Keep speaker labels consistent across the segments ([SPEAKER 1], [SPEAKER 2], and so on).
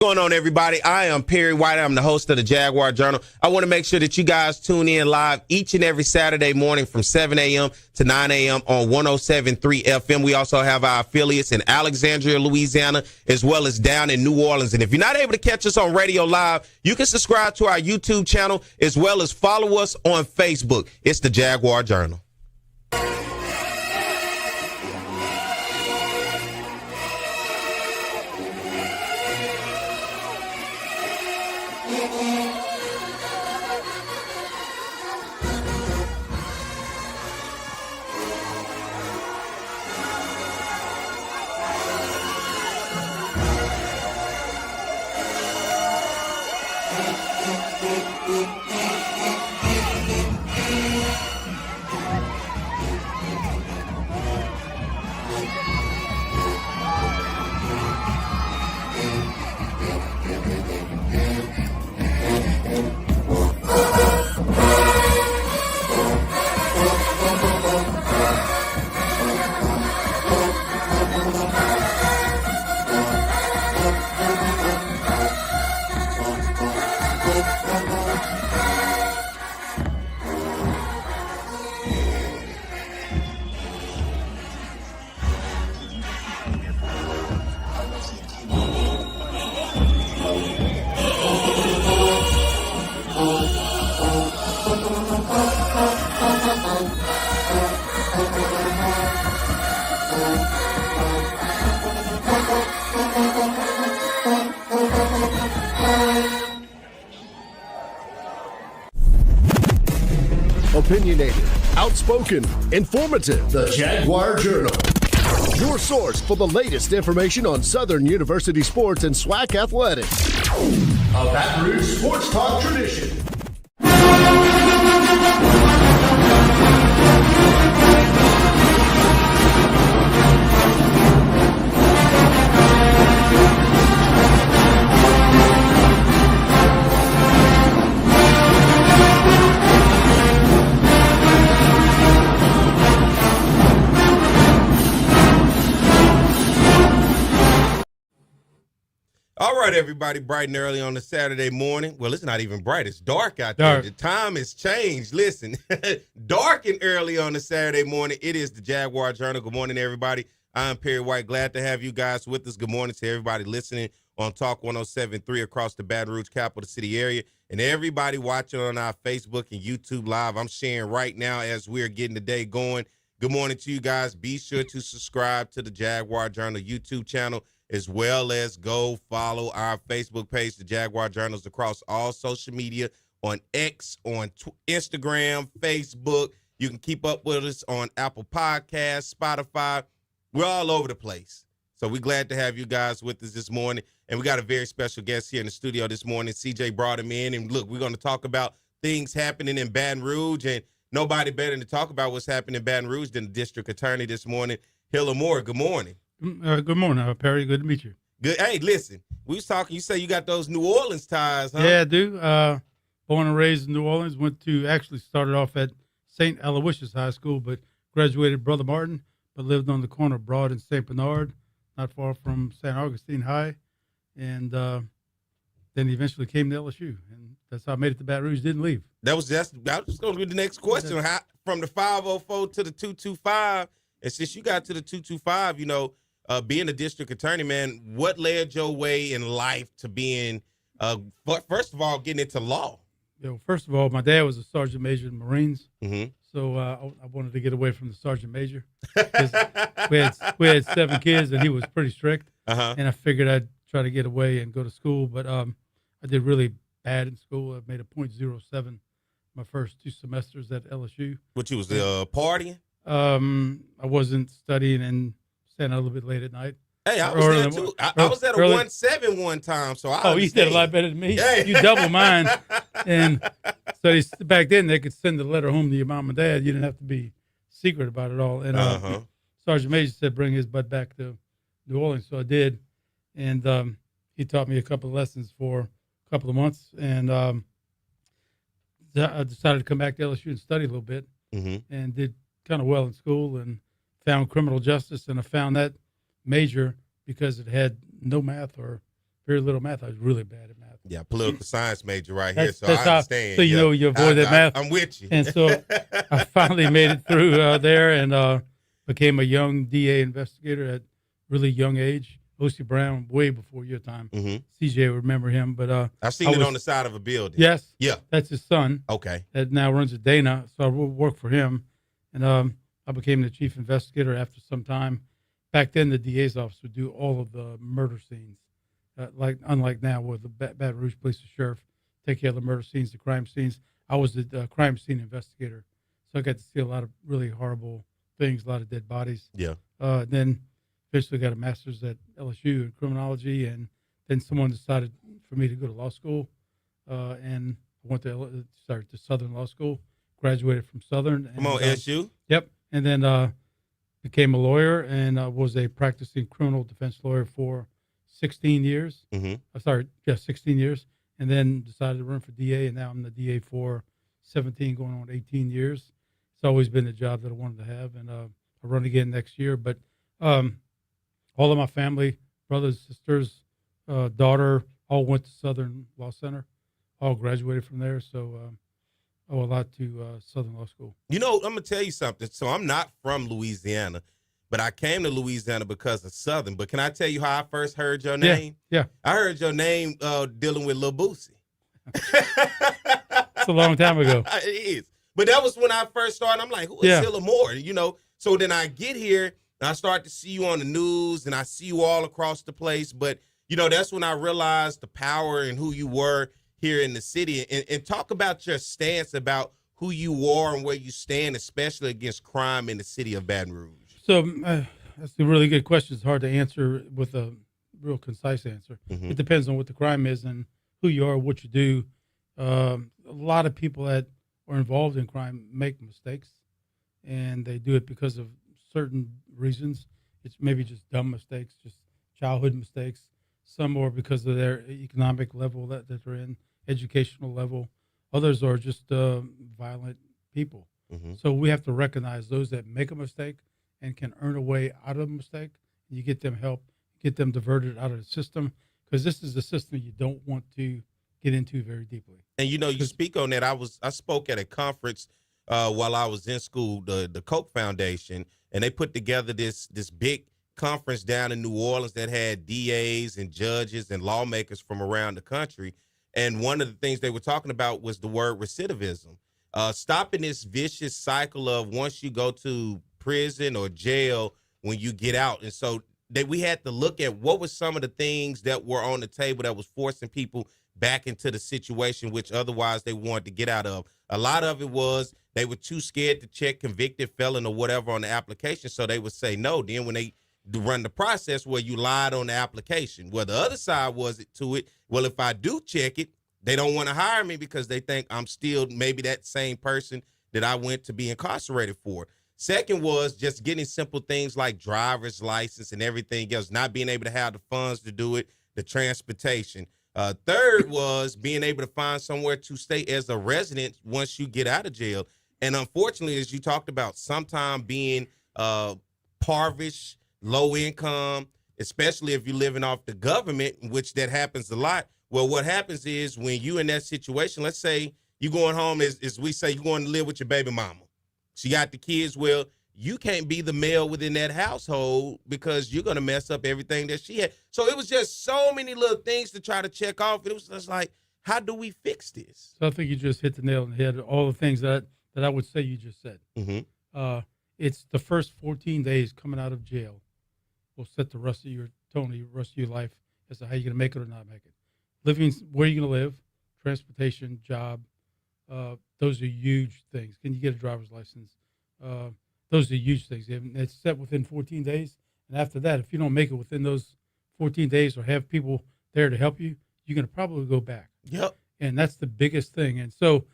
[SPEAKER 1] What's going on, everybody? I am Perry White. I'm the host of the Jaguar Journal. I want to make sure that you guys tune in live each and every Saturday morning from 7 a.m. to 9 a.m. on 107.3 FM. We also have our affiliates in Alexandria, Louisiana, as well as down in New Orleans. And if you're not able to catch us on radio live, you can subscribe to our YouTube channel as well as follow us on Facebook. It's the Jaguar Journal.
[SPEAKER 2] Opinionated, outspoken, informative. The Jaguar Journal. Your source for the latest information on Southern University sports and SWAC athletics. A Baton Rouge sports talk tradition.
[SPEAKER 1] All right, everybody, bright and early on a Saturday morning. Well, it's not even bright. It's dark out there. The time has changed. Listen, dark and early on a Saturday morning. It is the Jaguar Journal. Good morning, everybody. I'm Perry White. Glad to have you guys with us. Good morning to everybody listening on Talk 107.3 across the Baton Rouge capital city area, and everybody watching on our Facebook and YouTube Live. I'm sharing right now as we're getting the day going. Good morning to you guys. Be sure to subscribe to the Jaguar Journal YouTube channel, as well as go follow our Facebook page, the Jaguar Journals, across all social media, on X, on Instagram, Facebook. You can keep up with us on Apple Podcasts, Spotify. We're all over the place. So we're glad to have you guys with us this morning. And we got a very special guest here in the studio this morning. CJ brought him in. And look, we're going to talk about things happening in Baton Rouge. And nobody better to talk about what's happening in Baton Rouge than the district attorney this morning, Hilla Moore. Good morning.
[SPEAKER 3] Good morning, Perry. Good to meet you.
[SPEAKER 1] Good. Hey, listen, we was talking. You say you got those New Orleans ties, huh?
[SPEAKER 3] Yeah, I do. Born and raised in New Orleans. Started off at St. Aloysius High School, but graduated Brother Martin, but lived on the corner of Broad and St. Bernard, not far from St. Augustine High. And then eventually came to LSU. And that's how I made it to Baton Rouge. Didn't leave.
[SPEAKER 1] That was going to be the next question. How, from the 504 to the 225, and since you got to the 225, being a district attorney, man, what led your way in life to being, first of all, getting into law?
[SPEAKER 3] First of all, my dad was a sergeant major in the Marines,
[SPEAKER 1] mm-hmm.
[SPEAKER 3] So I wanted to get away from the sergeant major. we had 7 kids, and he was pretty strict, and I figured I'd try to get away and go to school, but I did really bad in school. I made a .07 my first 2 semesters at LSU.
[SPEAKER 1] What, you was partying?
[SPEAKER 3] I wasn't studying and staying out a little bit late at night.
[SPEAKER 1] Hey, I was there too. I was at a 1.7 one time, so I
[SPEAKER 3] you did a lot better than me.
[SPEAKER 1] Hey.
[SPEAKER 3] You double mine. And so back then they could send a letter home to your mom and dad. You didn't have to be secret about it all. And Sergeant Major said bring his butt back to New Orleans, so I did. And he taught me a couple of lessons for a couple of months, and I decided to come back to LSU and study a little bit, and did kind of well in school and found criminal justice, and I found that major because it had no math or very little math. I was really bad at math.
[SPEAKER 1] Yeah, political science major right here, so
[SPEAKER 3] That's
[SPEAKER 1] I understand.
[SPEAKER 3] so you avoid that math.
[SPEAKER 1] I'm with you.
[SPEAKER 3] And so I finally made it through there and became a young DA investigator at really young age. O.C. Brown, way before your time.
[SPEAKER 1] Mm-hmm.
[SPEAKER 3] CJ, remember him, but
[SPEAKER 1] I've seen it on the side of a building.
[SPEAKER 3] Yes.
[SPEAKER 1] Yeah.
[SPEAKER 3] That's his son.
[SPEAKER 1] Okay.
[SPEAKER 3] That now runs at Dana, so I worked for him, and I became the chief investigator after some time. Back then, the DA's office would do all of the murder scenes, unlike now, where the Baton Rouge Police and Sheriff take care of the murder scenes, the crime scenes. I was the crime scene investigator, so I got to see a lot of really horrible things, a lot of dead bodies.
[SPEAKER 1] Yeah.
[SPEAKER 3] Then eventually got a master's at LSU in criminology, and then someone decided for me to go to law school, and I went to Southern Law School, graduated from Southern. And,
[SPEAKER 1] Come on, SU.
[SPEAKER 3] Yep, and then became a lawyer and was a practicing criminal defense lawyer for 16 years.
[SPEAKER 1] Mm-hmm.
[SPEAKER 3] 16 years, and then decided to run for DA, and now I'm the DA for 17, going on 18 years. It's always been a job that I wanted to have, and I'll run again next year. But all of my family, brothers, sisters, daughter, all went to Southern Law Center, all graduated from there. So owe a lot to Southern Law School.
[SPEAKER 1] You know, I'm going to tell you something. So I'm not from Louisiana, but I came to Louisiana because of Southern. But can I tell you how I first heard your name?
[SPEAKER 3] Yeah.
[SPEAKER 1] I heard your name dealing with Lil Boosie.
[SPEAKER 3] It's a long time ago.
[SPEAKER 1] It is. But that was when I first started. I'm like, who is Hilla Moore? You know, so then I get here and I start to see you on the news and I see you all across the place. But, you know, that's when I realized the power and who you were here in the city. And talk about your stance about who you are and where you stand, especially against crime in the city of Baton Rouge. So
[SPEAKER 3] that's a really good question. It's hard to answer with a real concise answer.
[SPEAKER 1] Mm-hmm.
[SPEAKER 3] It depends on what the crime is and who you are, what you do. A lot of people that are involved in crime make mistakes, and they do it because of certain reasons. It's maybe just dumb mistakes, just childhood mistakes. Some are because of their economic level that they're in, educational level. Others are just violent people.
[SPEAKER 1] Mm-hmm.
[SPEAKER 3] So we have to recognize those that make a mistake and can earn a way out of a mistake. And you get them help, get them diverted out of the system, because this is a system you don't want to get into very deeply.
[SPEAKER 1] And you know, you speak on that. I spoke at a conference while I was in school, the Koch Foundation, and they put together this big conference down in New Orleans that had DAs and judges and lawmakers from around the country. And one of the things they were talking about was the word recidivism, stopping this vicious cycle of once you go to prison or jail, when you get out. And so we had to look at what were some of the things that were on the table that was forcing people back into the situation which otherwise they wanted to get out of. A lot of it was they were too scared to check convicted felon or whatever on the application, so they would say no. Then when they run the process where you lied on the application, well, the other side was to it, well, if I do check it, they don't want to hire me because they think I'm still maybe that same person that I went to be incarcerated for. Second was just getting simple things like driver's license and everything else, not being able to have the funds to do it, the transportation. Third was being able to find somewhere to stay as a resident once you get out of jail. And unfortunately, as you talked about, sometimes being parvish, low income, especially if you're living off the government, which that happens a lot. Well, what happens is when you in that situation, let's say you're going home, as we say, you're going to live with your baby mama. She got the kids. Well, you can't be the male within that household because you're going to mess up everything that she had. So it was just so many little things to try to check off. It was just like, how do we fix this?
[SPEAKER 3] So I think you just hit the nail on the head. All the things that I would say you just said.
[SPEAKER 1] Mm-hmm.
[SPEAKER 3] It's the first 14 days coming out of jail will set the rest of your tone, the rest of your life as to how you're going to make it or not make it. Living, where you're going to live, transportation, job, those are huge things. Can you get a driver's license? Those are huge things. It's set within 14 days. And after that, if you don't make it within those 14 days or have people there to help you, you're going to probably go back.
[SPEAKER 1] Yep.
[SPEAKER 3] And that's the biggest thing. And so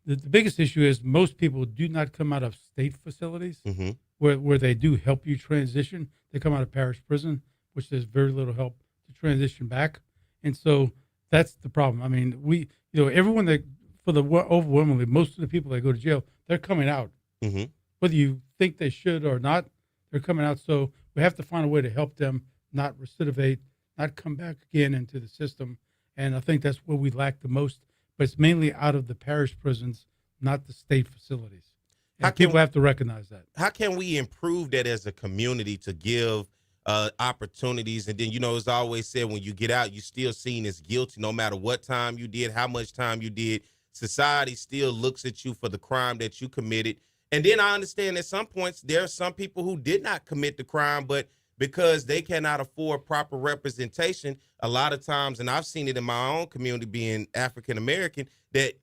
[SPEAKER 3] the biggest issue is most people do not come out of state facilities
[SPEAKER 1] mm-hmm.
[SPEAKER 3] where they do help you transition. They come out of parish prison, which there's very little help to transition back. And so that's the problem. I mean, everyone that, overwhelmingly, most of the people that go to jail, they're coming out.
[SPEAKER 1] Mm-hmm.
[SPEAKER 3] Whether you think they should or not, they're coming out. So we have to find a way to help them not recidivate, not come back again into the system. And I think that's where we lack the most. But it's mainly out of the parish prisons, not the state facilities. And people have to recognize that.
[SPEAKER 1] How can we improve that as a community to give opportunities? And then, it's always said when you get out, you're still seen as guilty no matter what time you did, how much time you did. Society still looks at you for the crime that you committed. And then I understand at some points there are some people who did not commit the crime, but because they cannot afford proper representation, a lot of times, and I've seen it in my own community being African American, that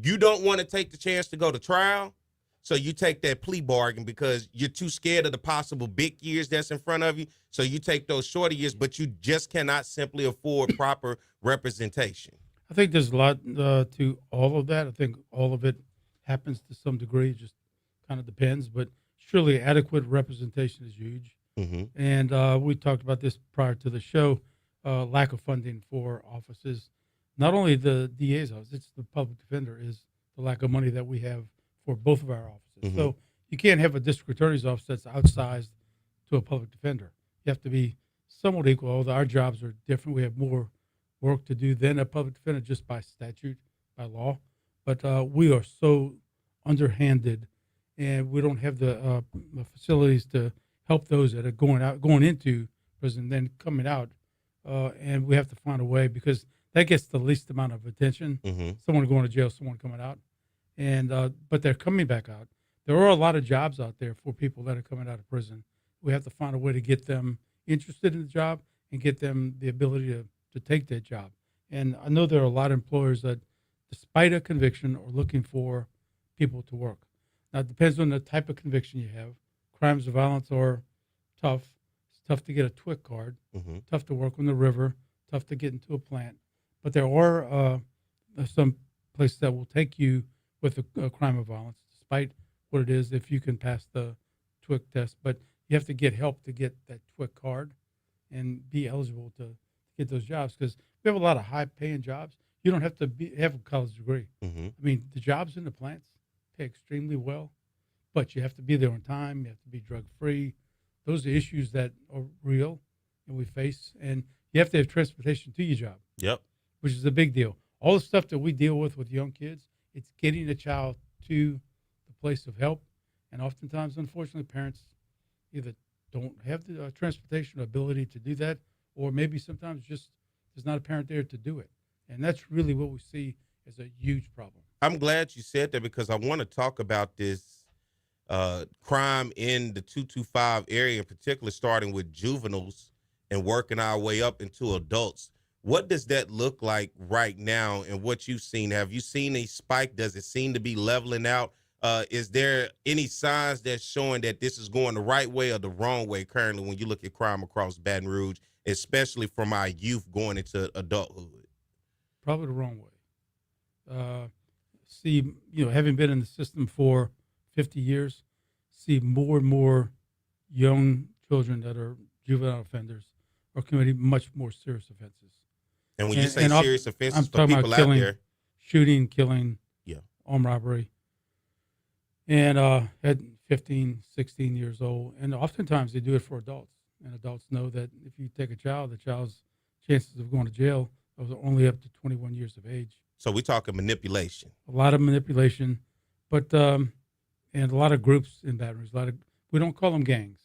[SPEAKER 1] you don't want to take the chance to go to trial. So you take that plea bargain because you're too scared of the possible big years that's in front of you. So you take those shorter years, but you just cannot simply afford proper representation.
[SPEAKER 3] I think there's a lot to all of that. I think all of it happens to some degree. It just kind of depends. But surely adequate representation is huge.
[SPEAKER 1] Mm-hmm.
[SPEAKER 3] And we talked about this prior to the show, lack of funding for offices. Not only the DA's office, it's the public defender, is the lack of money that we have for both of our offices.
[SPEAKER 1] Mm-hmm.
[SPEAKER 3] So you can't have a district attorney's office that's outsized to a public defender. You have to be somewhat equal, although our jobs are different. We have more work to do than a public defender just by statute, by law. But we are so underhanded, and we don't have the facilities to help those that are going into prison, then coming out. And we have to find a way, because that gets the least amount of attention.
[SPEAKER 1] Mm-hmm.
[SPEAKER 3] Someone going to jail, someone coming out. And but they're coming back out. There are a lot of jobs out there for people that are coming out of prison. We have to find a way to get them interested in the job and get them the ability to take that job. And I know there are a lot of employers that, despite a conviction, are looking for people to work. Now, it depends on the type of conviction you have. Crimes of violence are tough. It's tough to get a TWIC card,
[SPEAKER 1] Mm-hmm.
[SPEAKER 3] tough to work on the river, tough to get into a plant. But there are some places that will take you with a crime of violence, despite what it is, if you can pass the TWIC test. But you have to get help to get that TWIC card and be eligible to get those jobs, because we have a lot of high-paying jobs. You don't have to have a college degree.
[SPEAKER 1] Mm-hmm.
[SPEAKER 3] I mean, the jobs in the plants pay extremely well, but you have to be there on time. You have to be drug-free. Those are issues that are real and we face. And you have to have transportation to your job.
[SPEAKER 1] Yep.
[SPEAKER 3] Which is a big deal. All the stuff that we deal with young kids, it's getting a child to the place of help. And oftentimes, unfortunately, parents either don't have the transportation ability to do that, or maybe sometimes just there's not a parent there to do it. And that's really what we see as a huge problem.
[SPEAKER 1] I'm glad you said that, because I want to talk about this crime in the 225 area in particular, starting with juveniles and working our way up into adults. What does that look like right now, and what you've seen? Have you seen a spike? Does it seem to be leveling out? Is there any signs that's showing that this is going the right way or the wrong way currently when you look at crime across Baton Rouge, especially from our youth going into adulthood?
[SPEAKER 3] Probably the wrong way. Having been in the system for 50 years, see more and more young children that are juvenile offenders are committing much more serious offenses.
[SPEAKER 1] And when you say serious offenses,
[SPEAKER 3] I'm
[SPEAKER 1] for
[SPEAKER 3] talking
[SPEAKER 1] people
[SPEAKER 3] about
[SPEAKER 1] out
[SPEAKER 3] killing,
[SPEAKER 1] there,
[SPEAKER 3] shooting, killing,
[SPEAKER 1] yeah,
[SPEAKER 3] armed robbery, and at 15, 16 years old. And oftentimes they do it for adults. And adults know that if you take a child, the child's chances of going to jail are only up to 21 years of age.
[SPEAKER 1] So we're talking manipulation.
[SPEAKER 3] A lot of manipulation, but and a lot of groups in Baton Rouge. We don't call them gangs,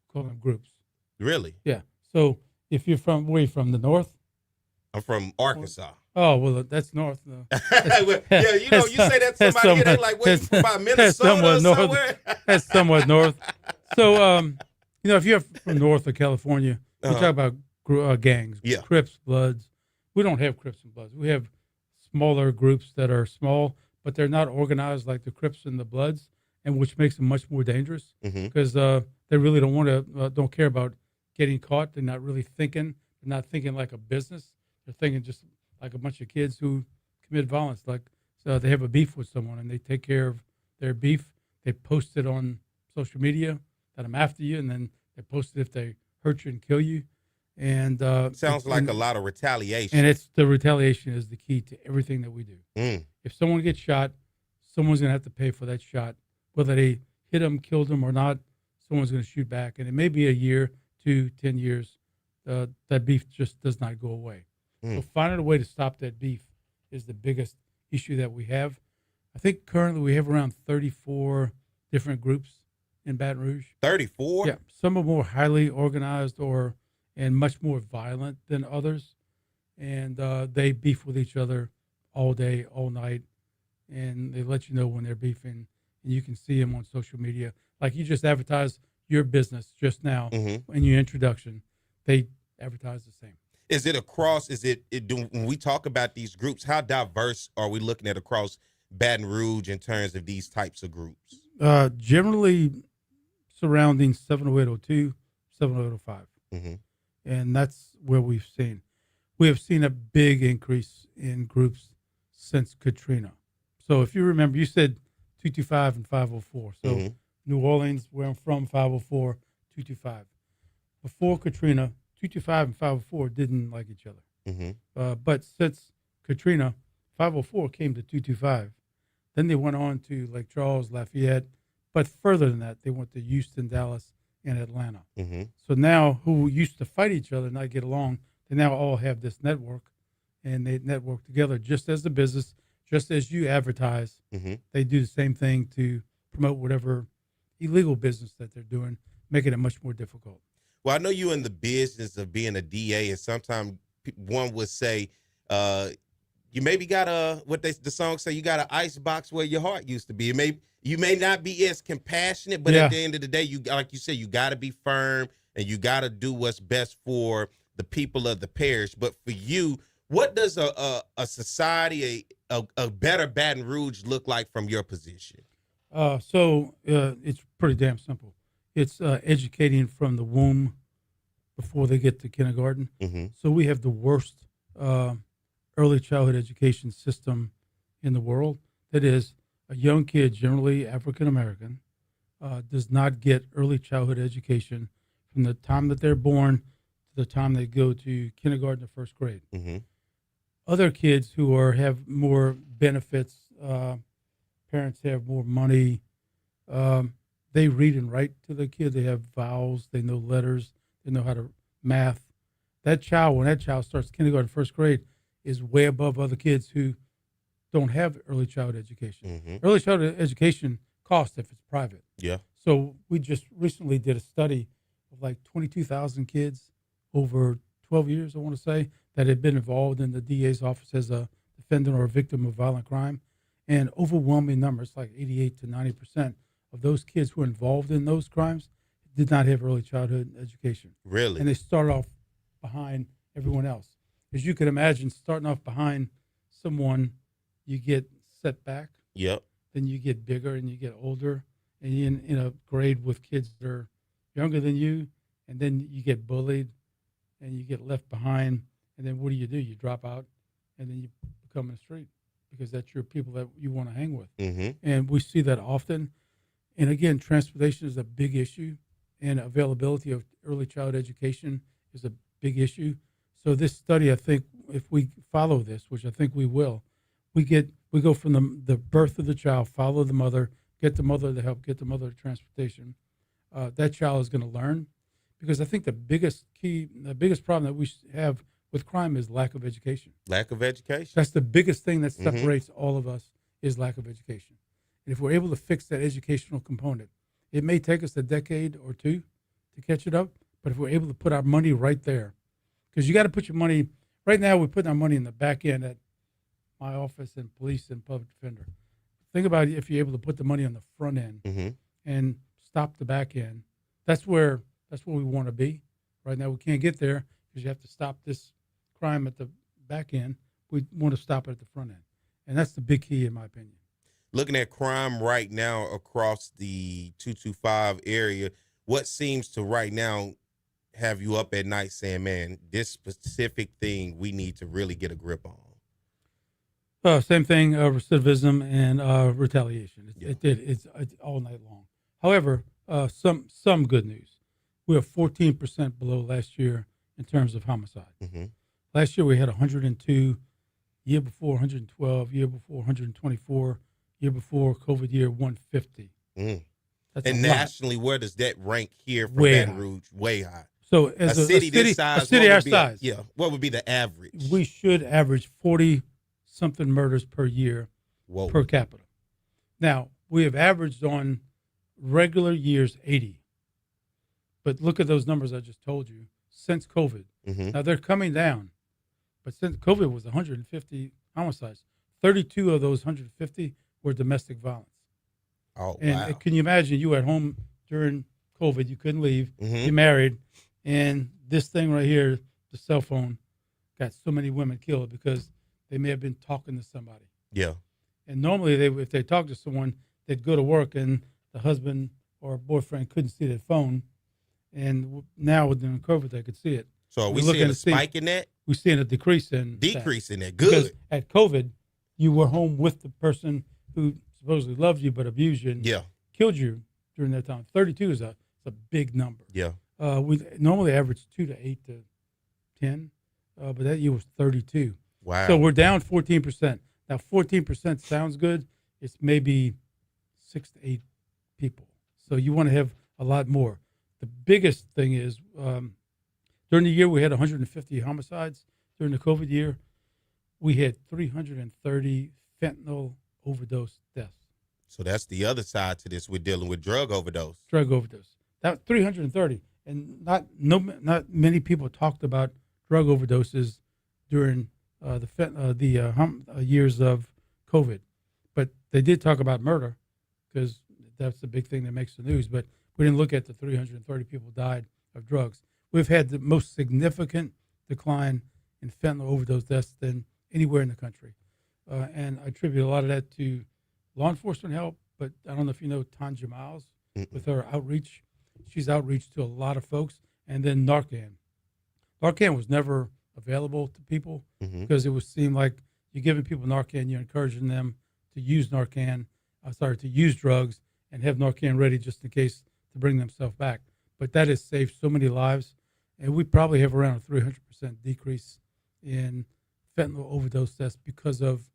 [SPEAKER 3] we call them groups.
[SPEAKER 1] Really?
[SPEAKER 3] Yeah. So if you're from, where are you from, the north?
[SPEAKER 1] I'm from Arkansas.
[SPEAKER 3] Oh, well, that's north.
[SPEAKER 1] Yeah, you say that to somebody, they're like, where you from, about Minnesota or somewhere?
[SPEAKER 3] That's somewhat north. So, if you're from north of California, we talk about gangs,
[SPEAKER 1] yeah,
[SPEAKER 3] Crips, Bloods. We don't have Crips and Bloods. We have smaller groups that are small, but they're not organized like the Crips and the Bloods, and which makes them much more dangerous, because they really don't care about getting caught. They're not really thinking. They're not thinking like a business. They're thinking just like a bunch of kids who commit violence. Like, so they have a beef with someone and they take care of their beef. They post it on social media that I'm after you, and then they post it if they hurt you and kill you. And
[SPEAKER 1] sounds like a lot of retaliation.
[SPEAKER 3] And the retaliation is the key to everything that we do. If someone gets shot, someone's going to have to pay for that shot. Whether they hit them, killed them or not, someone's going to shoot back. And it may be a year, 2, 10 years, that beef just does not go away. So finding a way to stop that beef is the biggest issue that we have. I think currently we have around 34 different groups in Baton Rouge.
[SPEAKER 1] 34?
[SPEAKER 3] Yeah, some are more highly organized and much more violent than others, and they beef with each other all day, all night, and they let you know when they're beefing, and you can see them on social media. Like you just advertised your business just now in your introduction, they advertise the same.
[SPEAKER 1] Is it across? When we talk about these groups, how diverse are we looking at across Baton Rouge in terms of these types of groups?
[SPEAKER 3] Generally surrounding 70802, 70805. And that's where we have seen a big increase in groups since Katrina. So if you remember, you said 225 and 504. So New Orleans, where I'm from, 504, 225. Before Katrina, 225 and 504 didn't like each other. But since Katrina, 504 came to 225. Then they went on to Lake Charles, Lafayette. But further than that, they went to Houston, Dallas, and Atlanta. So now who used to fight each other and not get along, they now all have this network, and they network together just as the business, just as you advertise. They do the same thing to promote whatever illegal business that they're doing, making it much more difficult.
[SPEAKER 1] Well, I know you're in the business of being a DA, and sometimes one would say you maybe got the song say, you got an ice box where your heart used to be. You may not be as compassionate, but at the end of the day, like you said, you got to be firm and you got to do what's best for the people of the parish. But for you, what does a society, a better Baton Rouge look like from your position?
[SPEAKER 3] So it's pretty damn simple. It's educating from the womb before they get to kindergarten. So we have the worst early childhood education system in the world. That is, a young kid, generally African American, does not get early childhood education from the time that they're born to the time they go to kindergarten or first grade. Other kids who have more benefits, parents have more money, they read and write to the kid. They have vowels, they know letters, they know how to math. When that child starts kindergarten, first grade, is way above other kids who don't have early childhood education. Early childhood education costs if it's private.
[SPEAKER 1] Yeah.
[SPEAKER 3] So we just recently did a study of like 22,000 kids over 12 years, I want to say, that had been involved in the DA's office as a defendant or a victim of violent crime. And overwhelming numbers, like 88 to 90% of those kids who were involved in those crimes did not have early childhood education.
[SPEAKER 1] Really?
[SPEAKER 3] And they started off behind everyone else. As you can imagine, starting off behind someone, you get set back.
[SPEAKER 1] Yep.
[SPEAKER 3] Then you get bigger and you get older, and you're in a grade with kids that are younger than you, and then you get bullied and you get left behind. And then what do? You drop out, and then you become in the street because that's your people that you want to hang with. And we see that often. And again, transportation is a big issue, and availability of early child education is a big issue. So this study, I think, if we follow this, which I think we will, we go from the birth of the child, follow the mother, get the mother the help, get the mother the transportation. That child is going to learn, because I think the biggest problem that we have with crime is lack of education.
[SPEAKER 1] Lack of education.
[SPEAKER 3] That's the biggest thing that separates all of us, is lack of education. And if we're able to fix that educational component, it may take us a decade or two to catch it up, but if we're able to put our money right there, because you got to put your money, right now we're putting our money in the back end at my office and police and public defender. Think about it, if you're able to put the money on the front end and stop the back end. That's where we want to be. Right now we can't get there because you have to stop this crime at the back end. We want to stop it at the front end. And that's the big key, in my opinion.
[SPEAKER 1] Looking at crime right now across the 225 area, what seems to right now have you up at night saying, man, this specific thing we need to really get a grip on?
[SPEAKER 3] Same thing, recidivism and retaliation. It's all night long. However, some good news. We are 14% below last year in terms of homicide. Last year we had 102, year before 112, year before 124, year before COVID year 150.
[SPEAKER 1] And nationally, where does that rank here for Baton Rouge? Way high.
[SPEAKER 3] So as
[SPEAKER 1] a city this size,
[SPEAKER 3] a city
[SPEAKER 1] what
[SPEAKER 3] our
[SPEAKER 1] would be
[SPEAKER 3] size,
[SPEAKER 1] what would be the average?
[SPEAKER 3] we should average 40-something murders per year per capita. Now, we have averaged on regular years 80. But look at those numbers I just told you since COVID.
[SPEAKER 1] Mm-hmm.
[SPEAKER 3] Now, they're coming down. But since COVID was 150 homicides, 32 of those 150 were domestic violence.
[SPEAKER 1] Oh,
[SPEAKER 3] and
[SPEAKER 1] wow.
[SPEAKER 3] Can you imagine you at home during COVID, you couldn't leave,
[SPEAKER 1] Mm-hmm.
[SPEAKER 3] you're married, and this thing right here, the cell phone, got so many women killed because they may have been talking to somebody.
[SPEAKER 1] Yeah.
[SPEAKER 3] And normally, if they talk to someone, they'd go to work, and the husband or boyfriend couldn't see their phone. And now with COVID, they could see it.
[SPEAKER 1] So are we seeing a spike in that?
[SPEAKER 3] We're seeing a decrease in
[SPEAKER 1] that. Good.
[SPEAKER 3] Because at COVID, you were home with the person who supposedly loved you but abused you and killed you during that time. 32 is a big number.
[SPEAKER 1] Yeah.
[SPEAKER 3] We normally average 2 to 8 to 10, but that year was 32.
[SPEAKER 1] Wow.
[SPEAKER 3] So we're down 14%. Now, 14% sounds good. It's maybe 6 to 8 people. So you want to have a lot more. The biggest thing is during the year we had 150 homicides. During the COVID year, we had 330 fentanyl overdose deaths.
[SPEAKER 1] So that's the other side to this. We're dealing with drug overdose.
[SPEAKER 3] Drug overdose. That 330, and not many people talked about drug overdoses during the years of COVID, but they did talk about murder because that's the big thing that makes the news. But we didn't look at the 330 people died of drugs. We've had the most significant decline in fentanyl overdose deaths than anywhere in the country, and I attribute a lot of that to law enforcement help. But I don't know if you know Tanja Miles with her outreach. She's outreached to a lot of folks, and then Narcan. Narcan was never available to people because it was seemed like you're giving people Narcan, you're encouraging them to use to use drugs and have Narcan ready just in case to bring themselves back. But that has saved so many lives, and we probably have around a 300% decrease in fentanyl overdose deaths because of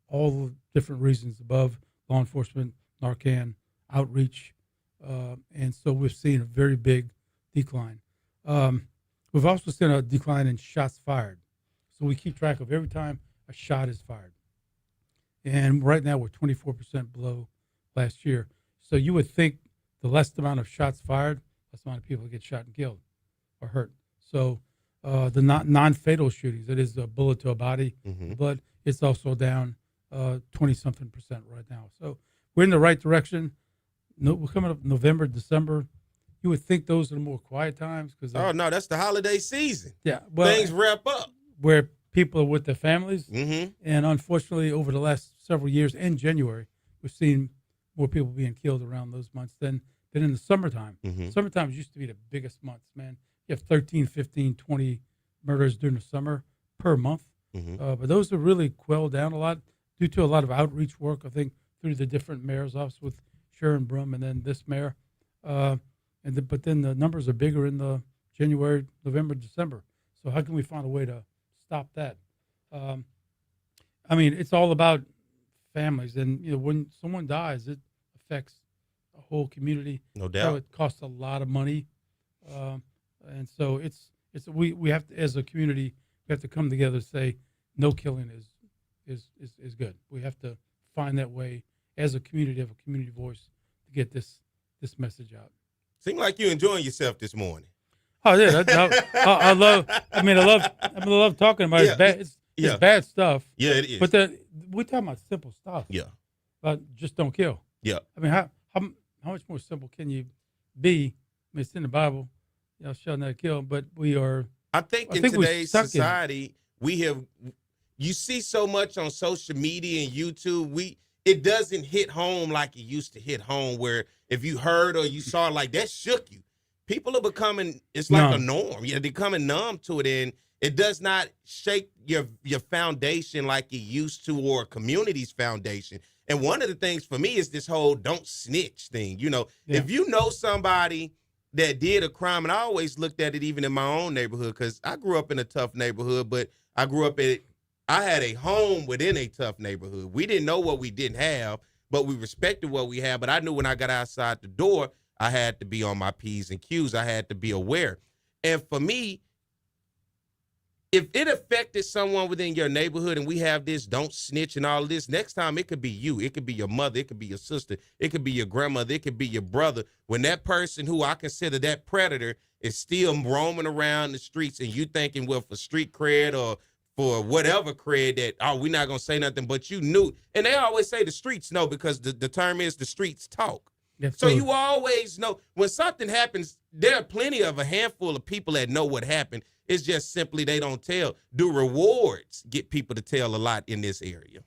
[SPEAKER 3] all the different reasons above: law enforcement, Narcan, outreach, and so we've seen a very big decline. We've also seen a decline in shots fired. So we keep track of every time a shot is fired. And right now we're 24% below last year. So you would think the less amount of shots fired, less amount of people get shot and killed or hurt. So the non-fatal shootings, that is a bullet to a body, but it's also down 20-something% right now. So we're in the right direction. We're coming up November, December. You would think those are the more quiet times.
[SPEAKER 1] No, that's the holiday season.
[SPEAKER 3] Yeah. Well,
[SPEAKER 1] things wrap up.
[SPEAKER 3] Where people are with their families.
[SPEAKER 1] Mm-hmm.
[SPEAKER 3] And unfortunately, over the last several years, in January, we've seen more people being killed around those months than in the summertime. Summertime used to be the biggest months, man. You have 13, 15, 20 murders during the summer per month. But those have really quelled down a lot due to a lot of outreach work, I think, through the different mayor's office with Sharon Brum and then this mayor. But then the numbers are bigger in the January, November, December. So how can we find a way to stop that? I mean, it's all about families, and when someone dies, it affects a whole community.
[SPEAKER 1] No doubt.
[SPEAKER 3] So it costs a lot of money, and so we have to, as a community, we have to come together and say no killing is good. We have to find that way as a community, have a community voice to get this message out.
[SPEAKER 1] Seem like you're enjoying yourself this morning.
[SPEAKER 3] Oh yeah, I love talking about it. It's bad stuff.
[SPEAKER 1] Yeah, it is.
[SPEAKER 3] But we're talking about simple stuff.
[SPEAKER 1] Yeah.
[SPEAKER 3] But just don't kill.
[SPEAKER 1] Yeah.
[SPEAKER 3] I mean, how much more simple can you be? I mean, it's in the Bible, shall not kill. But we are.
[SPEAKER 1] I think in today's society, you see so much on social media and YouTube. It doesn't hit home like it used to hit home, where if you heard or you saw like that shook you. People are becoming, it's like a norm. They're becoming numb to it, and it does not shake your foundation like it used to, or a community's foundation. And one of the things for me is this whole don't snitch thing. If you know somebody that did a crime, and I always looked at it even in my own neighborhood, because I grew up in a tough neighborhood, but I had a home within a tough neighborhood. We didn't know what we didn't have, but we respected what we had. But I knew when I got outside the door, I had to be on my P's and Q's. I had to be aware. And for me, if it affected someone within your neighborhood and we have this don't snitch and all of this, next time it could be you. It could be your mother. It could be your sister. It could be your grandmother. It could be your brother. When that person who I consider that predator is still roaming around the streets and you thinking, well, for street cred or for whatever cred that, oh, we're not going to say nothing, but you knew. And they always say the streets know because the term is the streets talk. So you always know when something happens, there are plenty of a handful of people that know what happened. It's just simply they don't tell. Do rewards get people to tell a lot in this area?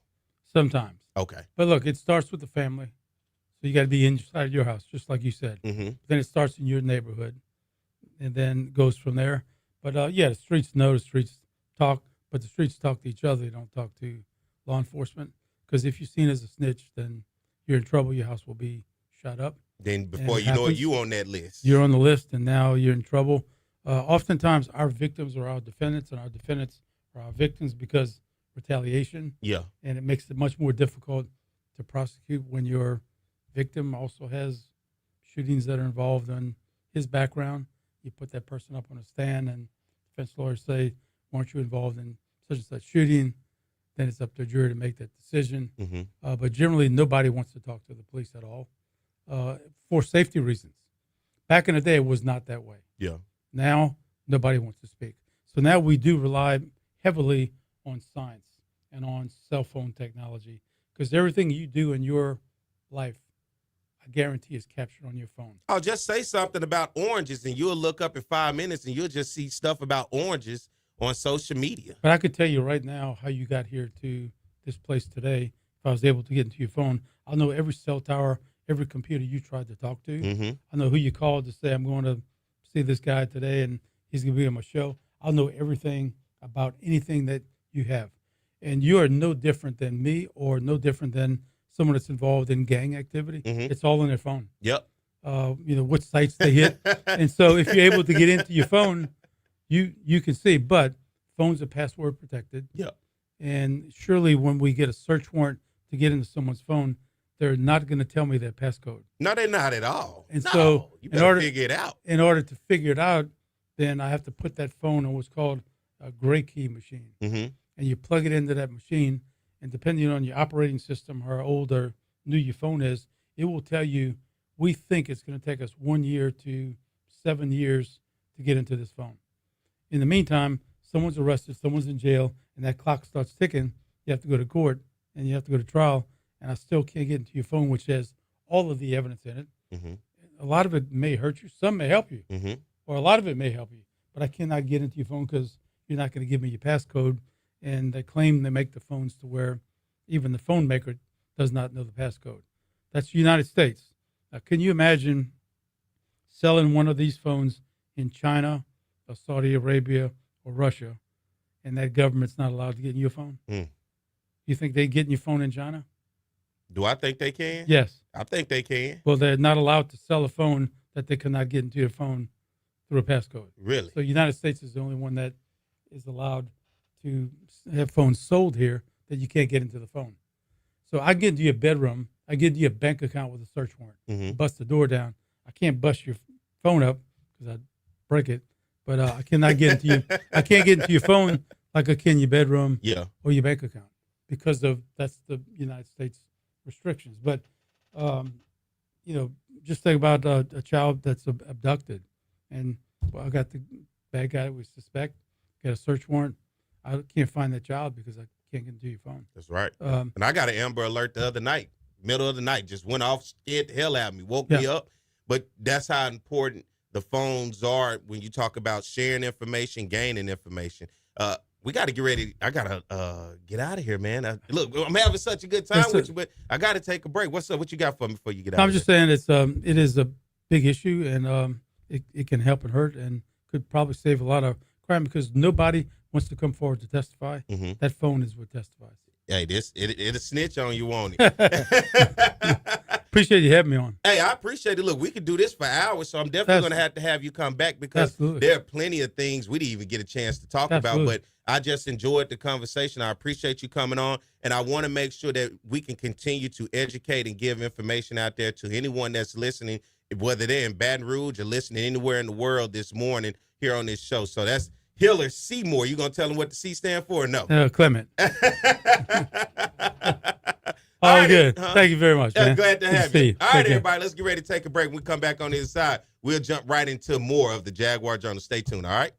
[SPEAKER 3] Sometimes.
[SPEAKER 1] Okay.
[SPEAKER 3] But look, it starts with the family. So you got to be inside your house, just like you said.
[SPEAKER 1] Mm-hmm.
[SPEAKER 3] Then it starts in your neighborhood and then goes from there. But, yeah, the streets know, the streets talk, but the streets talk to each other. They don't talk to law enforcement. Because if you're seen as a snitch, then you're in trouble. Your house will be shot up.
[SPEAKER 1] Then before you know it, you on that list.
[SPEAKER 3] You're on the list, and now you're in trouble. Oftentimes, our victims are our defendants, and our defendants are our victims because retaliation.
[SPEAKER 1] Yeah.
[SPEAKER 3] And it makes it much more difficult to prosecute when your victim also has shootings that are involved in his background. You put that person up on a stand, and defense lawyers say, weren't you involved in such and such shooting? Then it's up to a jury to make that decision.
[SPEAKER 1] Mm-hmm.
[SPEAKER 3] But generally, nobody wants to talk to the police at all for safety reasons. Back in the day, it was not that way.
[SPEAKER 1] Yeah.
[SPEAKER 3] Now, nobody wants to speak. So now we do rely heavily on science and on cell phone technology because everything you do in your life, I guarantee, is captured on your phone.
[SPEAKER 1] I'll just say something about oranges, and you'll look up in 5 minutes, and you'll just see stuff about oranges on social media.
[SPEAKER 3] But I could tell you right now how you got here to this place today. If I was able to get into your phone, I'll know every cell tower, every computer you tried to talk to.
[SPEAKER 1] Mm-hmm.
[SPEAKER 3] I know who you called to say, I'm going to see this guy today, and he's going to be on my show. I'll know everything about anything that you have. And you are no different than me or no different than someone that's involved in gang activity.
[SPEAKER 1] Mm-hmm.
[SPEAKER 3] It's all on their phone.
[SPEAKER 1] Yep.
[SPEAKER 3] What sites they hit. And so if you're able to get into your phone, you can see. But phones are password protected.
[SPEAKER 1] Yep.
[SPEAKER 3] And surely when we get a search warrant to get into someone's phone, they're not going to tell me their passcode.
[SPEAKER 1] No, they're not at all.
[SPEAKER 3] And
[SPEAKER 1] no,
[SPEAKER 3] so
[SPEAKER 1] you better figure it out.
[SPEAKER 3] In order to figure it out, then I have to put that phone on what's called a gray key machine.
[SPEAKER 1] Mm-hmm.
[SPEAKER 3] And you plug it into that machine, and depending on your operating system, how old or new your phone is, it will tell you, we think it's going to take us 1 year to 7 years to get into this phone. In the meantime, someone's arrested, someone's in jail, and that clock starts ticking. You have to go to court, and you have to go to trial, and I still can't get into your phone, which has all of the evidence in it.
[SPEAKER 1] Mm-hmm.
[SPEAKER 3] A lot of it may hurt you. Some may help you,
[SPEAKER 1] Mm-hmm.
[SPEAKER 3] or a lot of it may help you. But I cannot get into your phone because you're not going to give me your passcode. And they claim they make the phones to where even the phone maker does not know the passcode. That's the United States. Now, can you imagine selling one of these phones in China or Saudi Arabia or Russia, and that government's not allowed to get in your phone?
[SPEAKER 1] Mm.
[SPEAKER 3] You think they get in your phone in China?
[SPEAKER 1] Do I think they can?
[SPEAKER 3] Yes.
[SPEAKER 1] I think they can.
[SPEAKER 3] Well, they're not allowed to sell a phone that they cannot get into your phone through a passcode.
[SPEAKER 1] Really?
[SPEAKER 3] So the United States is the only one that is allowed to have phones sold here that you can't get into the phone. So I get into your bedroom, I get into your bank account with a search warrant,
[SPEAKER 1] Mm-hmm.
[SPEAKER 3] bust the door down. I can't bust your phone up because I'd break it, but I cannot get into you. I can't get into your phone like I can your bedroom
[SPEAKER 1] Yeah.
[SPEAKER 3] or your bank account because that's the United States restrictions. But just think about a child that's abducted, and I got the bad guy we suspect, got a search warrant. I can't find that child because I can't get into your phone.
[SPEAKER 1] That's right. And I got an Amber Alert the other night, middle of the night, just went off, scared the hell out of me, woke me up. But that's how important the phones are when you talk about sharing information, gaining information. We got to get ready. I got to get out of here, man. Look, I'm having such a good time with you, but I got to take a break. What's up? What you got for me before you get out
[SPEAKER 3] I'm
[SPEAKER 1] of
[SPEAKER 3] just
[SPEAKER 1] here?
[SPEAKER 3] saying it is a big issue, and it can help and hurt and could probably save a lot of crime because nobody wants to come forward to testify.
[SPEAKER 1] Mm-hmm.
[SPEAKER 3] That phone is what testifies.
[SPEAKER 1] Hey, it'll snitch on you, won't it?
[SPEAKER 3] Appreciate you having me on.
[SPEAKER 1] Hey, I appreciate it. Look, we could do this for hours, so I'm definitely going to have you come back because there are plenty of things we didn't even get a chance to talk about, but I just enjoyed the conversation. I appreciate you coming on, and I want to make sure that we can continue to educate and give information out there to anyone that's listening, whether they're in Baton Rouge or listening anywhere in the world this morning. here on this show. So that's Hiller Seymour. You going to tell him what the C stand for or no?
[SPEAKER 3] Clement. All
[SPEAKER 1] right,
[SPEAKER 3] good. Thank you very much, man.
[SPEAKER 1] Glad to have
[SPEAKER 3] See
[SPEAKER 1] you. All right,
[SPEAKER 3] Take care.
[SPEAKER 1] everybody, let's get ready to take a break. When we come back on the other side, we'll jump right into more of the Jaguar Journal. Stay tuned, all right?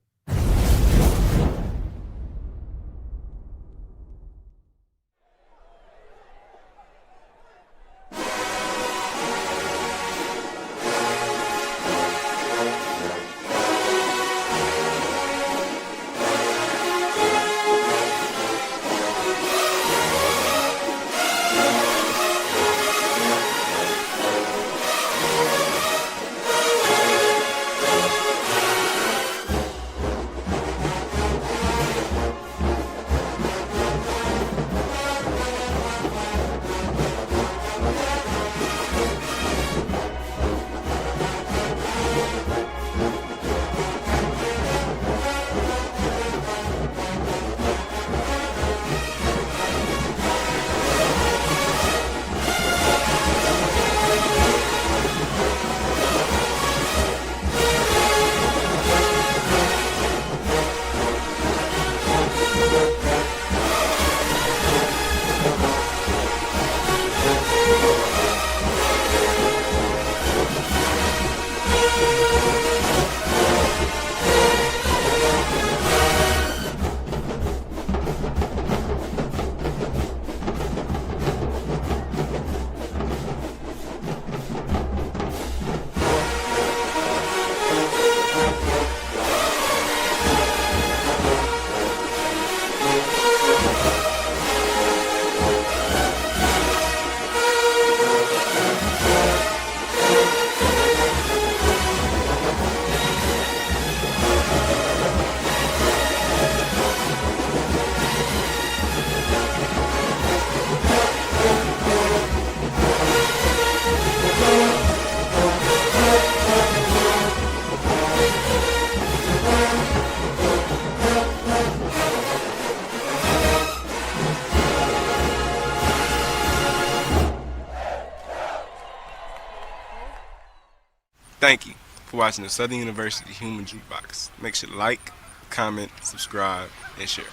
[SPEAKER 4] Thank you for watching the Southern University Human Jukebox. Make sure to like, comment, subscribe, and share.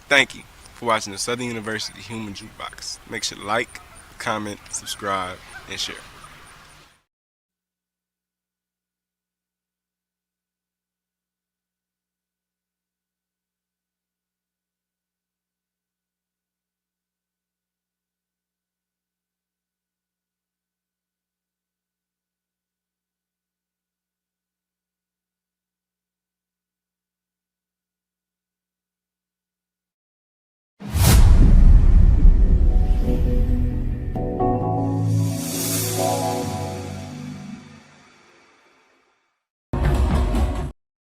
[SPEAKER 4] Thank you for watching the Southern University Human Jukebox. Make sure to like, comment, subscribe, and share.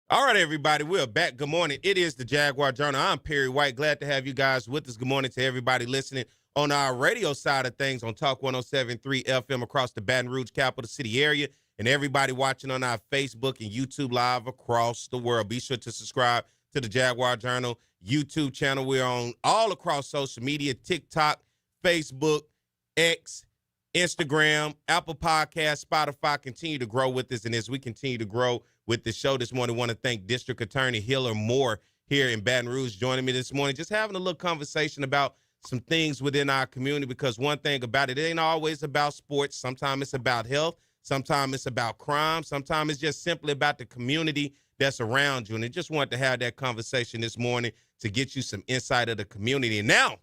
[SPEAKER 1] All right, everybody, we're back. Good morning. It is the Jaguar Journal. I'm Perry White. Glad to have you guys with us. Good morning to everybody listening on our radio side of things on Talk 107.3 FM across the Baton Rouge capital city area, and everybody watching on our Facebook and YouTube live across the world. Be sure to subscribe to the Jaguar Journal YouTube channel. We're on all across social media, TikTok, Facebook, X, Instagram, Apple Podcasts, Spotify. Continue to grow with us, and as we continue to grow with the show this morning, I want to thank District Attorney Hiller Moore here in Baton Rouge joining me this morning, just having a little conversation about some things within our community, because one thing about it, it ain't always about sports. Sometimes it's about health. Sometimes it's about crime. Sometimes it's just simply about the community that's around you. And I just wanted to have that conversation this morning to get you some insight of the community. And now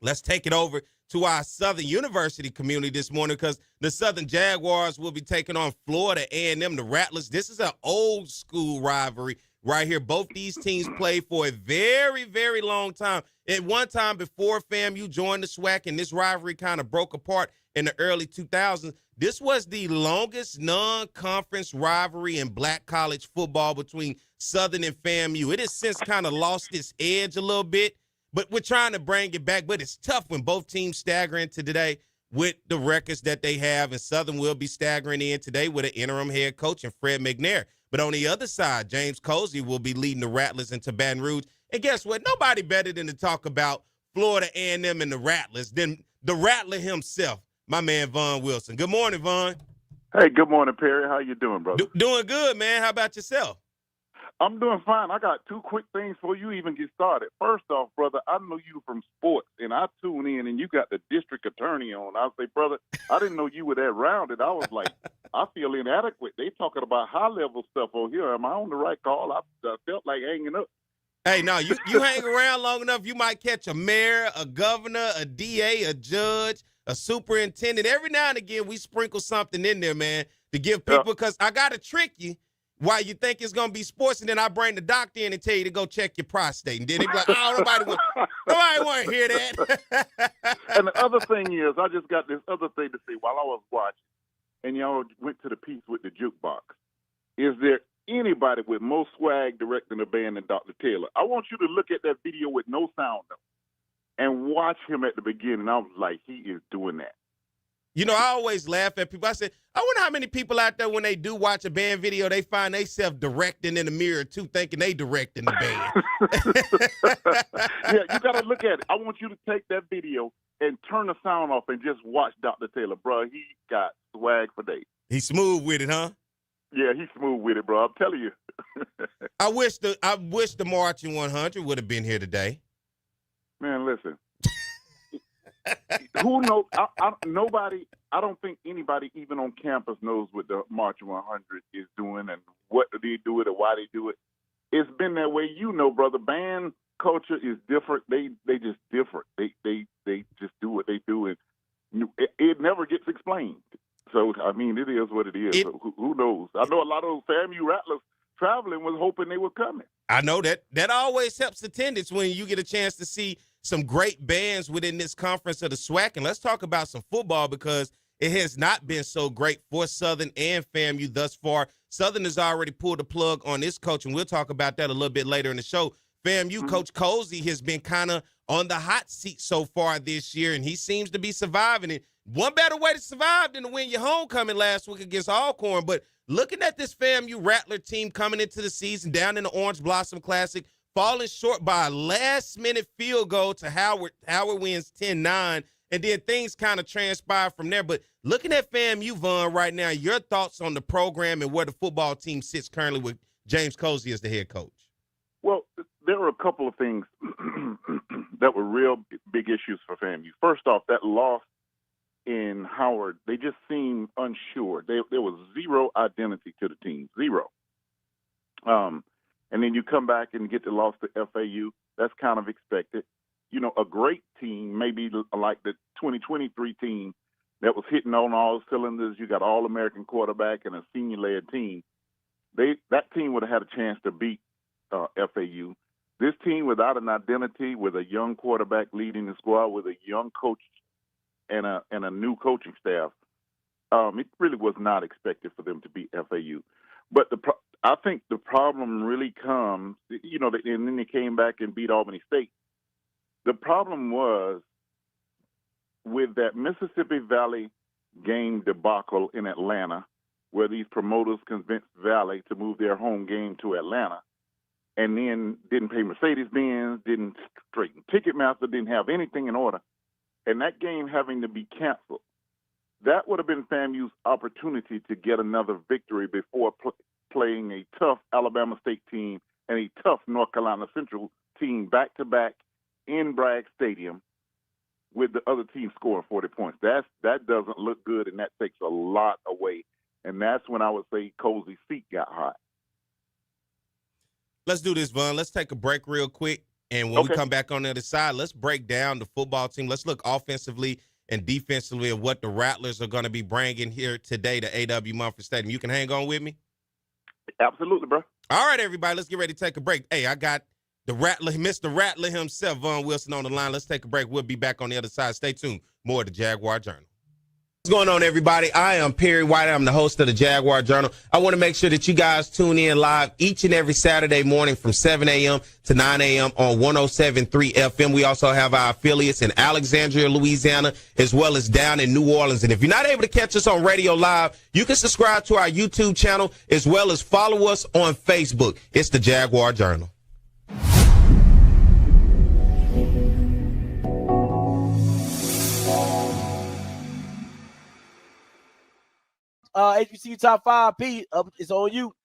[SPEAKER 1] let's take it over to our Southern University community this morning, because the Southern Jaguars will be taking on Florida A&M, the Rattlers. This is an old school rivalry right here. Both these teams played for a very, very long time. At one time before FAMU joined the SWAC and this rivalry kind of broke apart in the early 2000s, this was the longest non-conference rivalry in black college football between Southern and FAMU. It has since kind of lost its edge a little bit, but we're trying to bring it back. But it's tough when both teams stagger into today with the records that they have, and Southern will be staggering in today with an interim head coach and Fred McNair. But on the other side, James Cozy will be leading the Rattlers into Baton Rouge. And guess what? Nobody better than to talk about Florida A&M and the Rattlers than the Rattler himself, my man Vaughn Wilson. Good morning, Vaughn.
[SPEAKER 5] Hey, good morning, Perry. How you doing, brother?
[SPEAKER 1] Doing good, man. How about yourself?
[SPEAKER 5] I'm doing fine. I got two quick things before you even get started. First off, brother, I know you from sports, and I tune in, and you got the district attorney on. I say, brother, I didn't know you were that rounded. I was like, I feel inadequate. They talking about high-level stuff over here. Am I on the right call? I felt like hanging up.
[SPEAKER 1] Hey, no, you hang around long enough, you might catch a mayor, a governor, a DA, a judge, a superintendent. Every now and again, we sprinkle something in there, man, to give people, because I got to trick you. Why you think it's going to be sports, and then I bring the doctor in and tell you to go check your prostate. And then they be like, oh, nobody want to hear that.
[SPEAKER 5] And the other thing is, I just got this other thing to say while I was watching, and y'all went to the piece with the jukebox. Is there anybody with more swag directing the band than Dr. Taylor? I want you to look at that video with no sound though, and watch him at the beginning. I was like, he is doing that.
[SPEAKER 1] You know, I always laugh at people. I say, I wonder how many people out there, when they do watch a band video, they find themselves directing in the mirror, too, thinking they directing the band.
[SPEAKER 5] Yeah, you got to look at it. I want you to take that video and turn the sound off and just watch Dr. Taylor. Bro, he got swag for days.
[SPEAKER 1] He's smooth with it, huh?
[SPEAKER 5] Yeah, he's smooth with it, bro. I'm telling you.
[SPEAKER 1] I wish the Marching 100 would have been here today.
[SPEAKER 5] Man, listen. Who knows? Nobody. I don't think anybody, even on campus, knows what the March 100 is doing and what do they do it or why they do it. It's been that way, brother. Band culture is different. They just different. They just do what they do, and it never gets explained. So I mean, it is what it is. So who knows? I know a lot of those FAMU Rattlers traveling was hoping they were coming.
[SPEAKER 1] I know that always helps attendance when you get a chance to see some great bands within this conference of the SWAC. And let's talk about some football, because it has not been so great for Southern and FAMU thus far. Southern has already pulled the plug on this coach, and we'll talk about that a little bit later in the show. FAMU Coach Cozy has been kind of on the hot seat so far this year, and he seems to be surviving it. One better way to survive than to win your homecoming last week against Alcorn. But looking at this FAMU Rattler team coming into the season down in the Orange Blossom Classic, falling short by a last-minute field goal to Howard. Howard wins 10-9, and then things kind of transpire from there. But looking at FAMU, Vaughn, right now, your thoughts on the program and where the football team sits currently with James Cozy as the head coach?
[SPEAKER 5] Well, there were a couple of things that were real big issues for FAMU. First off, that loss in Howard, they just seemed unsure. There was zero identity to the team, zero. And then you come back and get the loss to FAU. That's kind of expected. You know, a great team, maybe like the 2023 team that was hitting on all cylinders. You got All-American quarterback and a senior-led team. That team would have had a chance to beat FAU. This team without an identity, with a young quarterback leading the squad, with a young coach and a new coaching staff, it really was not expected for them to beat FAU. But I think the problem really comes, you know, and then they came back and beat Albany State. The problem was with that Mississippi Valley game debacle in Atlanta, where these promoters convinced Valley to move their home game to Atlanta, and then didn't pay Mercedes-Benz, didn't straighten Ticketmaster, didn't have anything in order, and that game having to be canceled. That would have been FAMU's opportunity to get another victory before playing a tough Alabama State team and a tough North Carolina Central team back-to-back in Bragg Stadium with the other team scoring 40 points. That doesn't look good, and that takes a lot away. And that's when I would say Cozy's feet got hot.
[SPEAKER 1] Let's do this, Vaughn. Let's take a break real quick. And when we come back on the other side, let's break down the football team. Let's look offensively and defensively at what the Rattlers are going to be bringing here today to A.W. Mumford Stadium. You can hang on with me?
[SPEAKER 5] Absolutely, bro.
[SPEAKER 1] All right, everybody, let's get ready to take a break. Hey, I got the Rattler, Mr. Rattler himself, Vaughn Wilson, on the line. Let's take a break. We'll be back on the other side. Stay tuned. More of the Jaguar Journal. What's going on, everybody? I am Perry White. I'm the host of the Jaguar Journal. I want to make sure that you guys tune in live each and every Saturday morning from 7 a.m. to 9 a.m. on 107.3 FM. We also have our affiliates in Alexandria, Louisiana, as well as down in New Orleans. And if you're not able to catch us on radio live, you can subscribe to our YouTube channel as well as follow us on Facebook. It's the Jaguar Journal.
[SPEAKER 6] HBCU top 5, P, it's on you.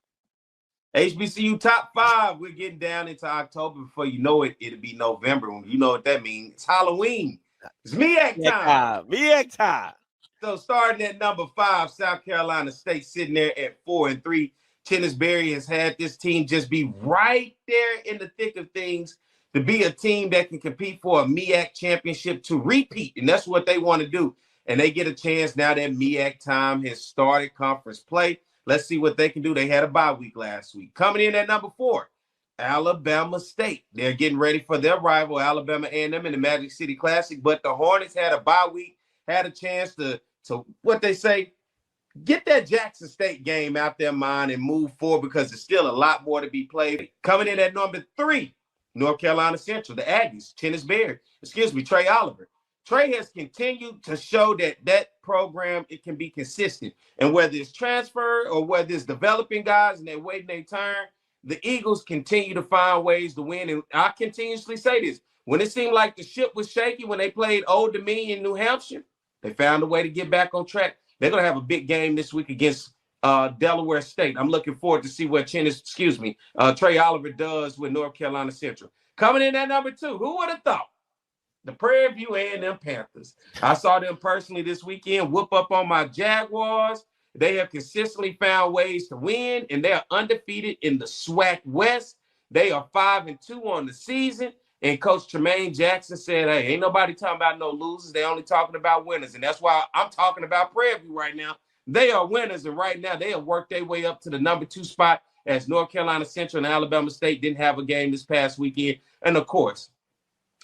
[SPEAKER 7] HBCU top 5. We're getting down into October. Before you know it, it'll be November. You know what that means. It's Halloween. It's MEAC time.
[SPEAKER 6] MEAC time.
[SPEAKER 7] So starting at number 5, South Carolina State sitting there at 4-3. Chennis Berry has had this team just be right there in the thick of things to be a team that can compete for a MEAC championship, to repeat. And that's what they want to do. And they get a chance now that MEAC time has started conference play. Let's see what they can do. They had a bye week last week. Coming in at number 4, Alabama State. They're getting ready for their rival, Alabama A&M, in the Magic City Classic. But the Hornets had a bye week, had a chance to what they say, get that Jackson State game out their mind and move forward, because there's still a lot more to be played. Coming in at number 3, North Carolina Central, the Aggies, Trey Oliver. Trey has continued to show that program, it can be consistent. And whether it's transfer or whether it's developing guys and they're waiting their turn, the Eagles continue to find ways to win. And I continuously say this, when it seemed like the ship was shaky when they played Old Dominion, New Hampshire, they found a way to get back on track. They're going to have a big game this week against Delaware State. I'm looking forward to see what Trey Oliver does with North Carolina Central. Coming in at number 2, who would have thought? The Prairie View A&M Panthers. I saw them personally this weekend whoop up on my Jaguars. They have consistently found ways to win, and they are undefeated in the SWAC West. They are 5-2 on the season. And Coach Tremaine Jackson said, hey, ain't nobody talking about no losers. They only talking about winners. And that's why I'm talking about Prairie View right now. They are winners, and right now they have worked their way up to the number 2 spot, as North Carolina Central and Alabama State didn't have a game this past weekend. And, of course,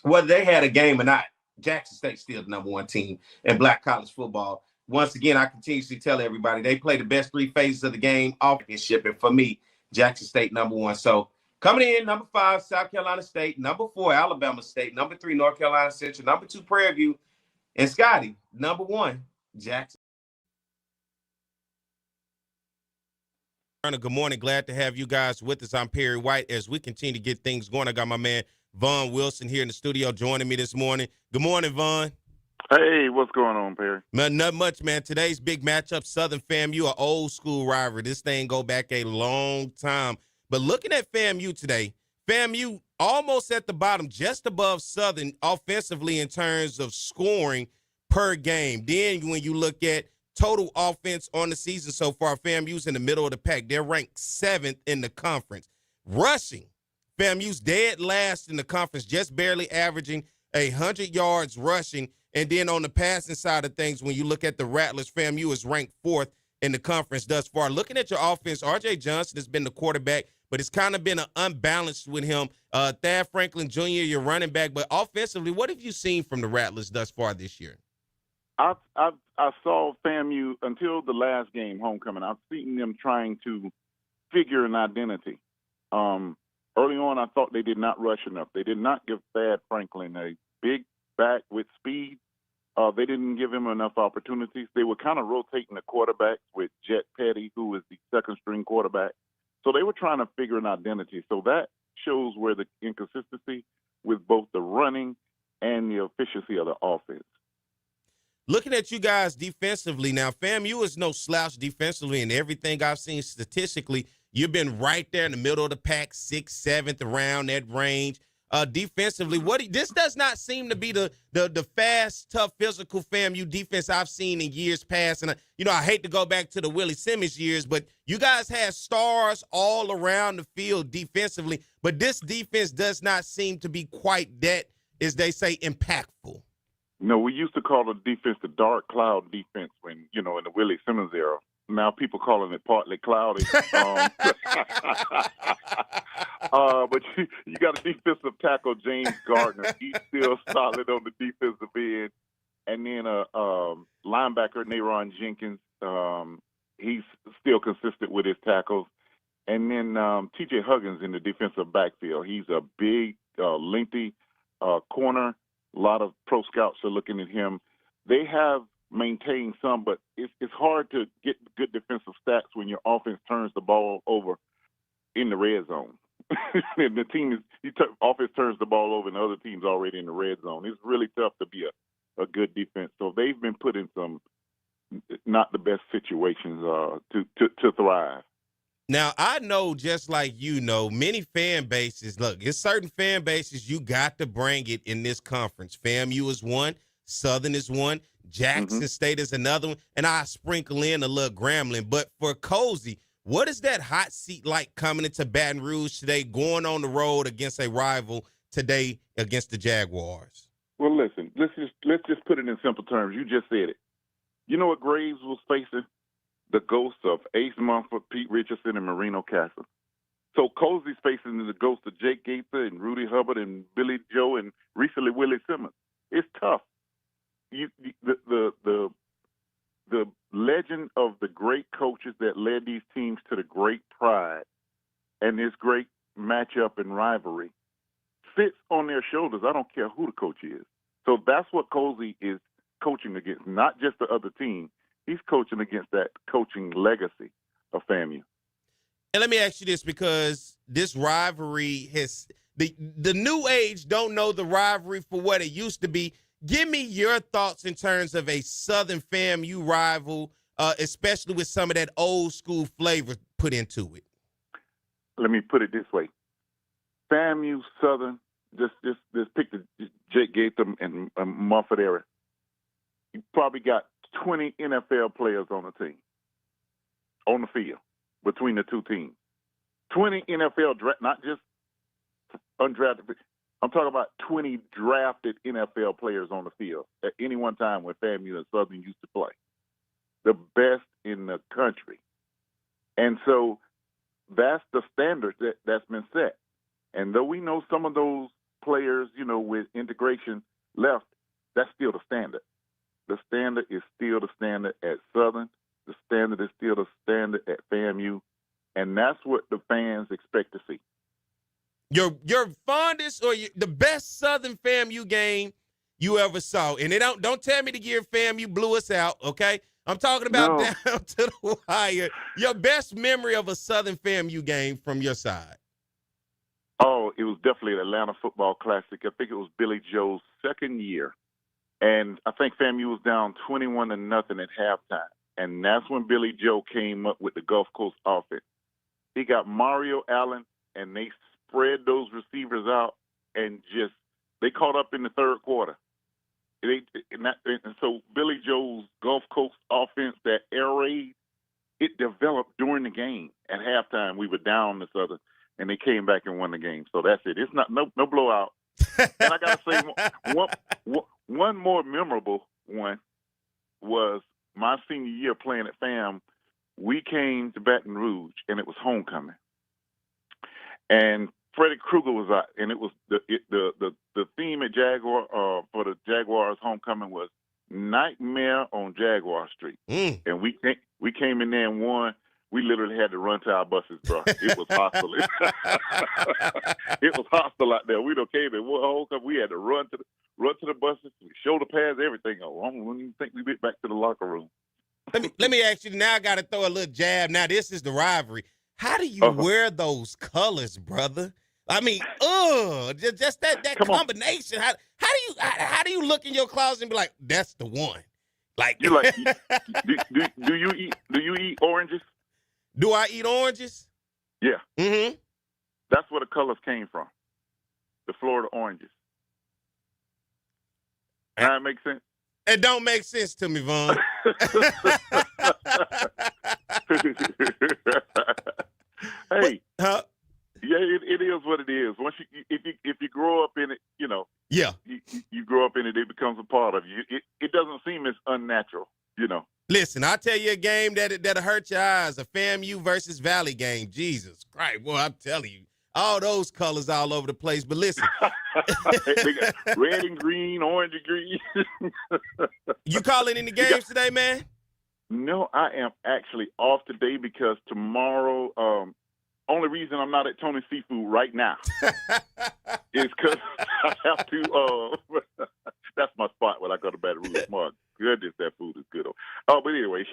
[SPEAKER 7] whether they had a game or not, Jackson State's still the number 1 team in black college football. Once again, I continuously tell everybody they play the best 3 phases of the game off championship. And for me, Jackson State number 1. So coming in, number 5, South Carolina State. Number 4, Alabama State. Number 3, North Carolina Central. Number 2, Prairie View. And Scotty, number 1, Jackson.
[SPEAKER 1] Good morning. Glad to have you guys with us. I'm Perry White. As we continue to get things going, I got my man Vaughn Wilson here in the studio joining me this morning. Good morning, Vaughn.
[SPEAKER 5] Hey, what's going on, Perry?
[SPEAKER 1] Not much, man. Today's big matchup, Southern FAMU, an old school rivalry. This thing go back a long time. But looking at FAMU today, FAMU almost at the bottom, just above Southern offensively in terms of scoring per game. Then when you look at total offense on the season so far, FAMU's in the middle of the pack. They're ranked 7th in the conference. Rushing, FAMU's dead last in the conference, just barely averaging 100 yards rushing. And then on the passing side of things, when you look at the Rattlers, FAMU is ranked 4th in the conference thus far. Looking at your offense, R.J. Johnson has been the quarterback, but it's kind of been unbalanced with him. Thad Franklin Jr., your running back. But offensively, what have you seen from the Rattlers thus far this year?
[SPEAKER 5] I saw FAMU until the last game, homecoming. I've seen them trying to figure an identity. Early on, I thought they did not rush enough. They did not give Thad Franklin a big back with speed. They didn't give him enough opportunities. They were kind of rotating the quarterback with Jet Petty, who was the second-string quarterback. So they were trying to figure an identity. So that shows where the inconsistency with both the running and the efficiency of the offense.
[SPEAKER 1] Looking at you guys defensively now, FAMU is no slouch defensively, and everything I've seen statistically, you've been right there in the middle of the pack, 6th, 7th, around that range. Defensively, this does not seem to be the fast, tough, physical FAMU defense I've seen in years past. And I hate to go back to the Willie Simmons years, but you guys had stars all around the field defensively. But this defense does not seem to be quite that, as they say, impactful.
[SPEAKER 5] No, we used to call the defense the dark cloud defense when, in the Willie Simmons era. Now people calling it partly cloudy. But you got a defensive tackle, James Gardner. He's still solid on the defensive end. And then linebacker, Naron Jenkins. He's still consistent with his tackles. And then T.J. Huggins in the defensive backfield. He's a big, lengthy corner. A lot of pro scouts are looking at him. They have maintained some, but it's hard to get good defensive stats when your offense turns the ball over in the red zone. And the offense turns the ball over and the other team's already in the red zone. It's really tough to be a good defense. So they've been put in some not the best situations to thrive.
[SPEAKER 1] Now, I know, just like many fan bases, look, it's certain fan bases, you got to bring it in this conference. FAMU is one, Southern is one, Jackson State is another one, and I sprinkle in a little Grambling. But for Cozy, what is that hot seat like coming into Baton Rouge today, going on the road against a rival today against the Jaguars?
[SPEAKER 5] Well, listen, let's just put it in simple terms. You just said it. You know what Graves was facing? The ghosts of Ace Mumford, Pete Richardson, and Marino Castle. So Cozy's facing the ghosts of Jake Gaither and Rudy Hubbard and Billy Joe and recently Willie Simmons. It's tough. The legend of the great coaches that led these teams to the great pride and this great matchup and rivalry sits on their shoulders. I don't care who the coach is. So that's what Cozy is coaching against, not just the other team. He's coaching against that coaching legacy of FAMU.
[SPEAKER 1] And let me ask you this, because this rivalry has the new age don't know the rivalry for what it used to be. Give me your thoughts in terms of a Southern FAMU rival, especially with some of that old school flavor put into it.
[SPEAKER 5] Let me put it this way: FAMU, Southern, just pick the Jake Gaither and Mumford area. You probably got 20 NFL players on the team, on the field, between the two teams. 20 NFL draft, not just undrafted. I'm talking about 20 drafted NFL players on the field at any one time when FAMU and Southern used to play. The best in the country. And so that's the standard that's been set. And though we know some of those players, with integration left, that's still the standard. The standard is still the standard at Southern. The standard is still the standard at FAMU. And that's what the fans expect to see.
[SPEAKER 1] Your fondest or the best Southern FAMU game you ever saw. And they don't tell me the year FAMU blew us out, okay? I'm talking about down to the wire. Your best memory of a Southern FAMU game from your side.
[SPEAKER 5] Oh, it was definitely an Atlanta Football Classic. I think it was Billy Joe's second year. And I think FAMU was down 21-0 at halftime. And that's when Billy Joe came up with the Gulf Coast offense. He got Mario Allen, and they spread those receivers out and they caught up in the third quarter. And so Billy Joe's Gulf Coast offense, that air raid, it developed during the game. At halftime, we were down this other, and they came back and won the game. So that's it. It's not no blowout. And I got to say, one more memorable one was my senior year playing at FAM. We came to Baton Rouge, and it was homecoming. And Freddie Krueger was out, and it was the theme at Jaguar for the Jaguars homecoming was Nightmare on Jaguar Street. And we came in there and won. We literally had to run to our buses, bro. It was hostile. It was hostile out there. We don't came in one homecoming. We had to run to the buses, shoulder pads, everything. I don't even think we went back to the locker room.
[SPEAKER 1] Let me ask you. Now I got to throw a little jab. Now this is the rivalry. How do you wear those colors, brother? I mean, just that combination. How do you look in your closet and be like, that's the one? Like,
[SPEAKER 5] do you eat oranges?
[SPEAKER 1] Do I eat oranges?
[SPEAKER 5] Yeah.
[SPEAKER 1] Mm-hmm.
[SPEAKER 5] That's where the colors came from. The Florida oranges. Does that make sense?
[SPEAKER 1] It don't make sense to me, Vaughn.
[SPEAKER 5] Hey.
[SPEAKER 1] Huh?
[SPEAKER 5] Yeah, it is what it is. Once if you grow up in it, you know.
[SPEAKER 1] Yeah.
[SPEAKER 5] You grow up in it, it becomes a part of you. It doesn't seem as unnatural, you know.
[SPEAKER 1] Listen, I'll tell you a game that'll hurt your eyes. A FAMU versus Valley game. Jesus Christ, boy, I'm telling you. All those colors all over the place. But listen.
[SPEAKER 5] They got red and green, orange and green.
[SPEAKER 1] You calling any games today, man?
[SPEAKER 5] No, I am actually off today because tomorrow, only reason I'm not at Tony's Seafood right now is because I have to, that's my spot when I go to Baton Rouge. My goodness, that food is good. Oh, but anyway,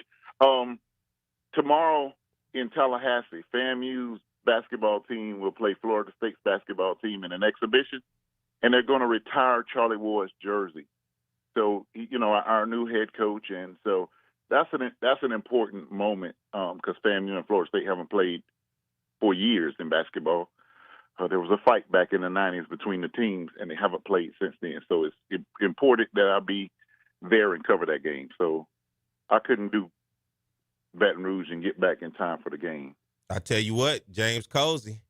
[SPEAKER 5] tomorrow in Tallahassee, FAMU's basketball team will play Florida State's basketball team in an exhibition, and they're going to retire Charlie Ward's jersey. So, you know, our new head coach, and so that's an important moment because FAMU and Florida State haven't played for years in basketball. There was a fight back in the 90s between the teams, and they haven't played since then. So it's important that I be there and cover that game. So I couldn't do Baton Rouge and get back in time for the game.
[SPEAKER 1] I tell you what, James Cozy,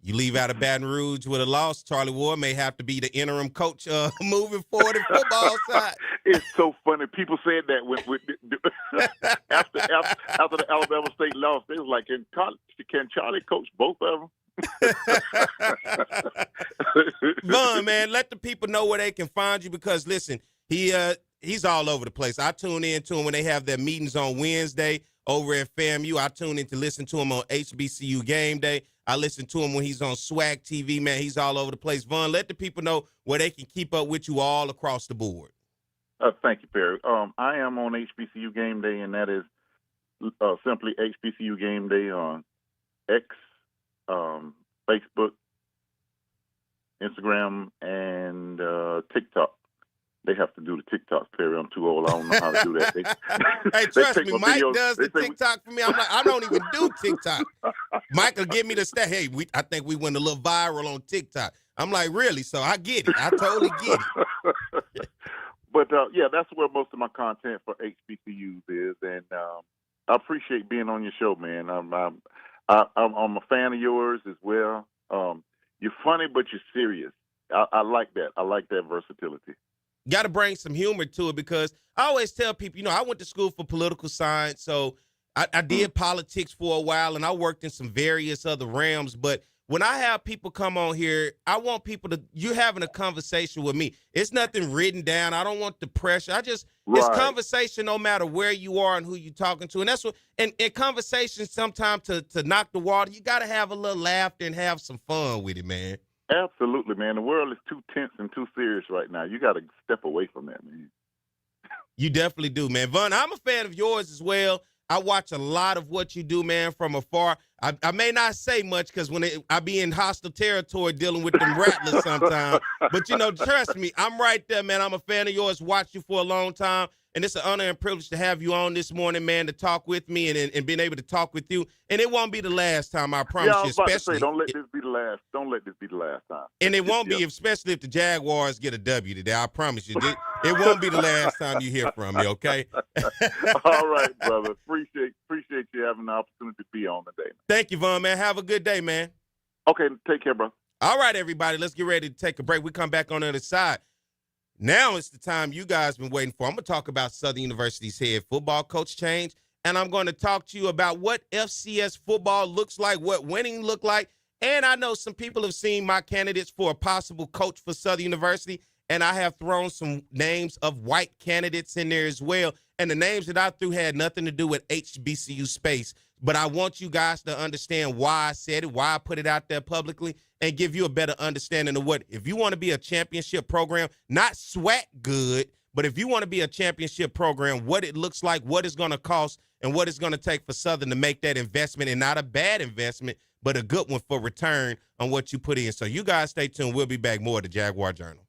[SPEAKER 1] you leave out of Baton Rouge with a loss, Charlie Ward may have to be the interim coach moving forward in football side.
[SPEAKER 5] It's so funny. People said that after the Alabama State loss, they was like, can Charlie coach both of them?
[SPEAKER 1] Vaughn, man, let the people know where they can find you because, listen, he's all over the place. I tune in to him when they have their meetings on Wednesday over at FAMU. I tune in to listen to him on HBCU Gameday. I listen to him when he's on SWAC TV, man. He's all over the place. Vaughn, let the people know where they can keep up with you all across the board.
[SPEAKER 5] Thank you, Perry. I am on HBCU Gameday, and that is simply HBCU Gameday on X, Facebook, Instagram, and TikTok. They have to do the TikToks, Perry. I'm too old. I don't know how to do that.
[SPEAKER 1] Hey, trust me, Mike does the TikTok for me. I'm like, I don't even do TikTok. Mike will give me the stat. Hey, I think we went a little viral on TikTok. I'm like, really? So I get it. I totally get it.
[SPEAKER 5] But, yeah, that's where most of my content for HBCUs is. And I appreciate being on your show, man. I'm a fan of yours as well. You're funny, but you're serious. I like that. I like that versatility.
[SPEAKER 1] Got to bring some humor to it because I always tell people, you know, I went to school for political science, so I did politics for a while, and I worked in some various other realms. But when I have people come on here, I want people to, you're having a conversation with me. It's nothing written down. I don't want the pressure. It's conversation no matter where you are and who you're talking to. And that's what, and conversations sometimes to knock the water, you got to have a little laughter and have some fun with it, man.
[SPEAKER 5] Absolutely, man. The world is too tense and too serious right now. You got to step away from that, man.
[SPEAKER 1] You definitely do, man. Vaughn, I'm a fan of yours as well. I watch a lot of what you do, man, from afar. I may not say much because when I be in hostile territory dealing with them rattlers sometimes. But, you know, trust me, I'm right there, man. I'm a fan of yours, watched you for a long time. And it's an honor and privilege to have you on this morning, man, to talk with me and being able to talk with you. And it won't be the last time, I promise
[SPEAKER 5] Yeah, I
[SPEAKER 1] you.
[SPEAKER 5] was about to say,
[SPEAKER 1] Especially,
[SPEAKER 5] don't let this be the last. Don't let this be the last time.
[SPEAKER 1] and it won't be, especially if the Jaguars get a W today. I promise you, it won't be the last time you hear from me. Okay.
[SPEAKER 5] All right, brother. Appreciate you having the opportunity to be on today.
[SPEAKER 1] Thank you, Vaughn, man. Have a good day, man.
[SPEAKER 5] Okay, take care, bro.
[SPEAKER 1] All right, everybody, let's get ready to take a break. We come back on the other side. Now it's the time you guys been waiting for. I'm going to talk about Southern University's head football coach change, and I'm going to talk to you about what FCS football looks like, what winning look like. And I know some people have seen my candidates for a possible coach for Southern University, and I have thrown some names of white candidates in there as well. And the names that I threw had nothing to do with HBCU space. But I want you guys to understand why I said it, why I put it out there publicly, and give you a better understanding of what, if you want to be a championship program, not SWAC good, but if you want to be a championship program, what it looks like, what it's going to cost, and what it's going to take for Southern to make that investment, and not a bad investment, but a good one for return on what you put in. So you guys stay tuned. We'll be back more to Jaguar Journal.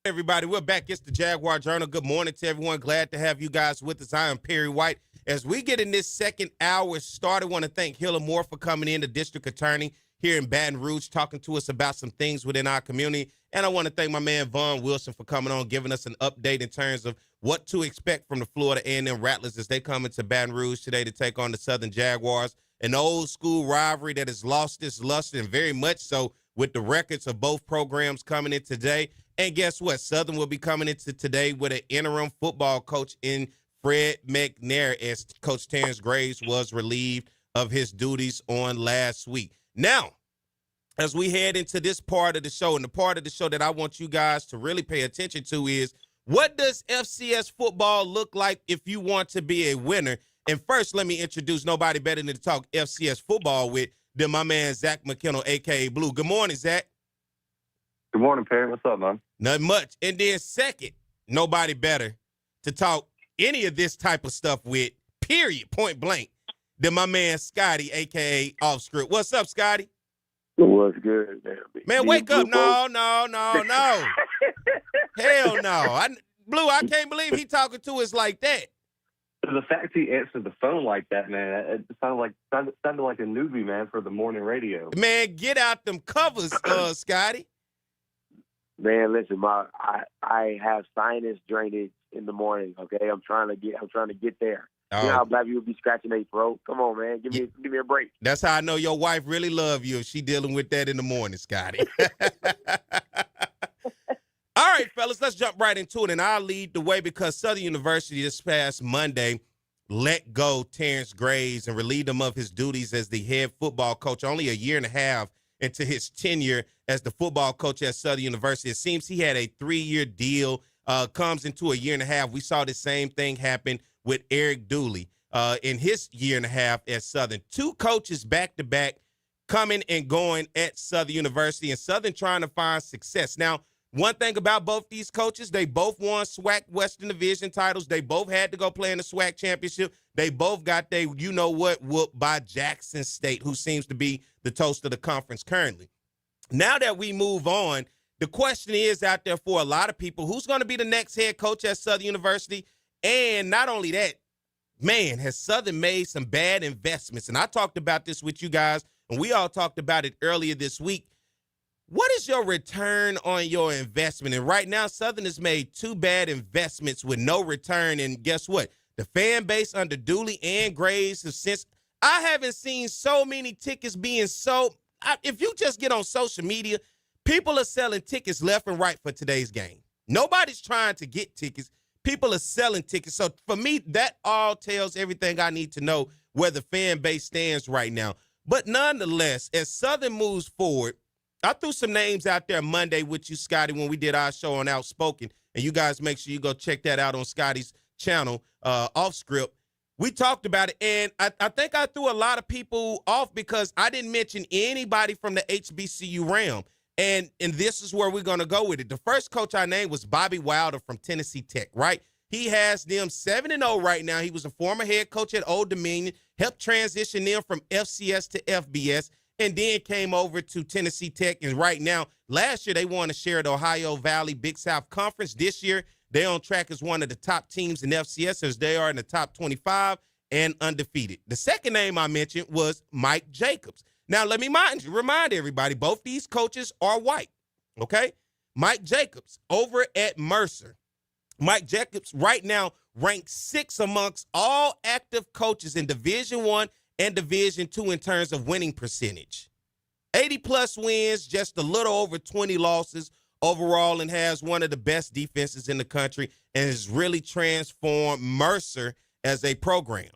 [SPEAKER 1] Everybody, we're back. It's the Jaguar Journal. Good morning to everyone. Glad to have you guys with us. I am Perry White. As we get in this second hour started, I want to thank Hilla Moore for coming in, the district attorney here in Baton Rouge, talking to us about some things within our community. And I want to thank my man Vaughn Wilson for coming on, giving us an update in terms of what to expect from the Florida A&M Rattlers as they come into Baton Rouge today to take on the Southern Jaguars. An old school rivalry that has lost its luster, and very much so with the records of both programs coming in today. And guess what? Southern will be coming into today with an interim football coach in Fred McNair, as Coach Terrence Graves was relieved of his duties on last week. Now, as we head into this part of the show, and the part of the show that I want you guys to really pay attention to is, what does FCS football look like if you want to be a winner? And first, let me introduce nobody better than to talk FCS football with than my man, Zach McKinnell, a.k.a. Blue. Good morning, Zach.
[SPEAKER 8] Good morning, Perry. What's up, man?
[SPEAKER 1] Not much. And then second, nobody better to talk any of this type of stuff with, period, point blank, than my man, Scotty, a.k.a. Off Script. What's up, Scotty?
[SPEAKER 8] What's good, man?
[SPEAKER 1] Man, wake up. No. Hell no. Blue, I can't believe he talking to us like that.
[SPEAKER 8] The fact he answered the phone like that, man, it sounded like a newbie, man, for the morning radio.
[SPEAKER 1] Man, get out them covers, Scotty.
[SPEAKER 9] Man, listen, I have sinus drainage in the morning. Okay, I'm trying to get there. You know how black people be scratching their throat? Come on, man, give me a break.
[SPEAKER 1] That's how I know your wife really love you if she dealing with that in the morning, Scotty. All right, fellas, let's jump right into it, and I'll lead the way because Southern University this past Monday let go Terrence Graves and relieved him of his duties as the head football coach only a year and a half into his tenure as the football coach at Southern University. It seems he had a 3-year deal, comes into a year and a half. We saw the same thing happen with Eric Dooley in his year and a half at Southern. 2 coaches back-to-back coming and going at Southern University, and Southern trying to find success. Now, one thing about both these coaches, they both won SWAC Western Division titles. They both had to go play in the SWAC championship. They both got their whooped by Jackson State, who seems to be the toast of the conference currently. Now that we move on, the question is out there for a lot of people, who's going to be the next head coach at Southern University? And not only that, man, has Southern made some bad investments? And I talked about this with you guys, and we all talked about it earlier this week. What is your return on your investment? And right now, Southern has made 2 bad investments with no return. And guess what? The fan base under Dooley and Graves have since – I haven't seen so many tickets being sold. If you just get on social media, people are selling tickets left and right for today's game. Nobody's trying to get tickets. People are selling tickets. So for me, that all tells everything I need to know where the fan base stands right now. But nonetheless, as Southern moves forward, I threw some names out there Monday with you, Scotty, when we did our show on Outspoken. And you guys make sure you go check that out on Scotty's channel, Off Script. We talked about it, and I think I threw a lot of people off because I didn't mention anybody from the HBCU realm. And this is where we're going to go with it. The first coach I named was Bobby Wilder from Tennessee Tech, right? He has them 7-0 right now. He was a former head coach at Old Dominion, helped transition them from FCS to FBS, and then came over to Tennessee Tech. And right now, last year, they won a share of the Ohio Valley Big South Conference. This year, they're on track as one of the top teams in FCS as they are in the top 25 and undefeated. The second name I mentioned was Mike Jacobs. Now, let me remind everybody, both these coaches are white, okay? Mike Jacobs over at Mercer. Mike Jacobs right now ranks 6 amongst all active coaches in Division I and Division II in terms of winning percentage. 80-plus wins, just a little over 20 losses overall, and has one of the best defenses in the country and has really transformed Mercer as a program.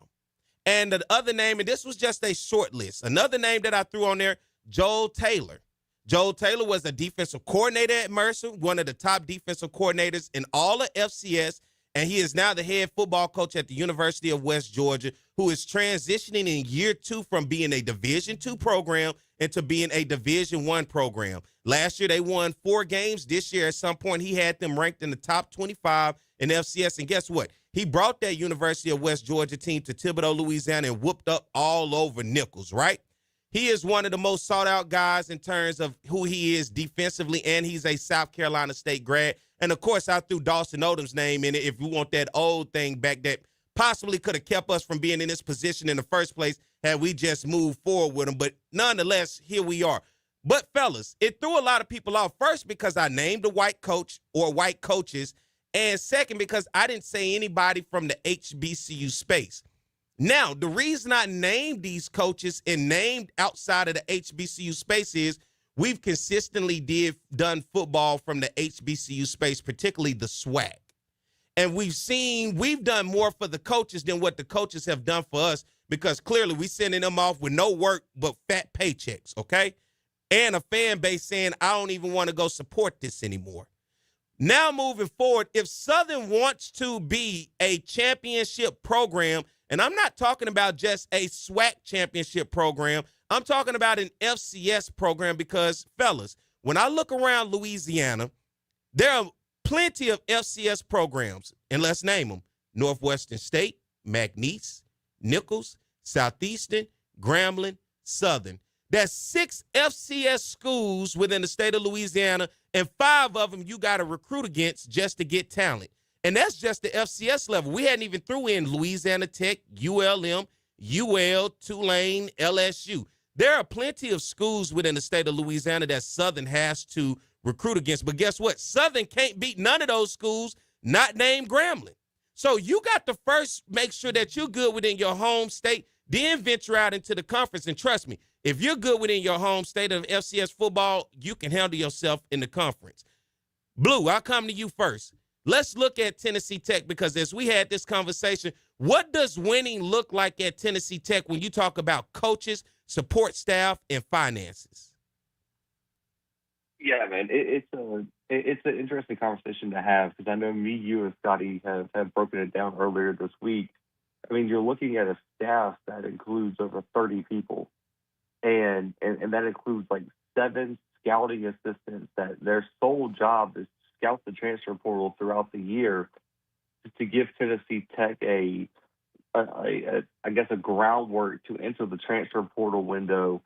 [SPEAKER 1] And the other name, and this was just a short list, another name that I threw on there, Joel Taylor. Joel Taylor was a defensive coordinator at Mercer, one of the top defensive coordinators in all of FCS, and he is now the head football coach at the University of West Georgia, who is transitioning in year 2 from being a Division II program into being a Division I program. Last year, they won 4 games. This year, at some point, he had them ranked in the top 25 in FCS. And guess what? He brought that University of West Georgia team to Thibodaux, Louisiana, and whooped up all over Nichols, right? He is one of the most sought-out guys in terms of who he is defensively, and he's a South Carolina State grad. And, of course, I threw Dawson Odom's name in it if you want that old thing back that possibly could have kept us from being in this position in the first place had we just moved forward with him. But nonetheless, here we are. But, fellas, it threw a lot of people off. First, because I named a white coach or white coaches, and second, because I didn't say anybody from the HBCU space. Now, the reason I named these coaches and named outside of the HBCU space is we've consistently done football from the HBCU space, particularly the SWAC. And we've done more for the coaches than what the coaches have done for us because clearly we're sending them off with no work but fat paychecks, okay? and a fan base saying, I don't even want to go support this anymore. Now moving forward, if Southern wants to be a championship program, and I'm not talking about just a SWAC championship program, I'm talking about an FCS program because, fellas, when I look around Louisiana, there are plenty of FCS programs, and let's name them: Northwestern State, McNeese, Nichols, Southeastern, Grambling, Southern. There's 6 FCS schools within the state of Louisiana, and 5 of them you got to recruit against just to get talent. And that's just the FCS level. We hadn't even threw in Louisiana Tech, ULM, UL, Tulane, LSU. There are plenty of schools within the state of Louisiana that Southern has to recruit against. But guess what? Southern can't beat none of those schools, not named Grambling. So you got to first make sure that you're good within your home state, then venture out into the conference. And trust me, if you're good within your home state of FCS football, you can handle yourself in the conference. Blue, I'll come to you first. Let's look at Tennessee Tech, because as we had this conversation, what does winning look like at Tennessee Tech when you talk about coaches, support staff, and finances?
[SPEAKER 8] Yeah, man, it's an interesting conversation to have, because I know me, you, and Scotty have broken it down earlier this week. I mean, you're looking at a staff that includes over 30 people, and that includes like 7 scouting assistants that their sole job is to scout the transfer portal throughout the year to give Tennessee Tech a groundwork to enter the transfer portal window,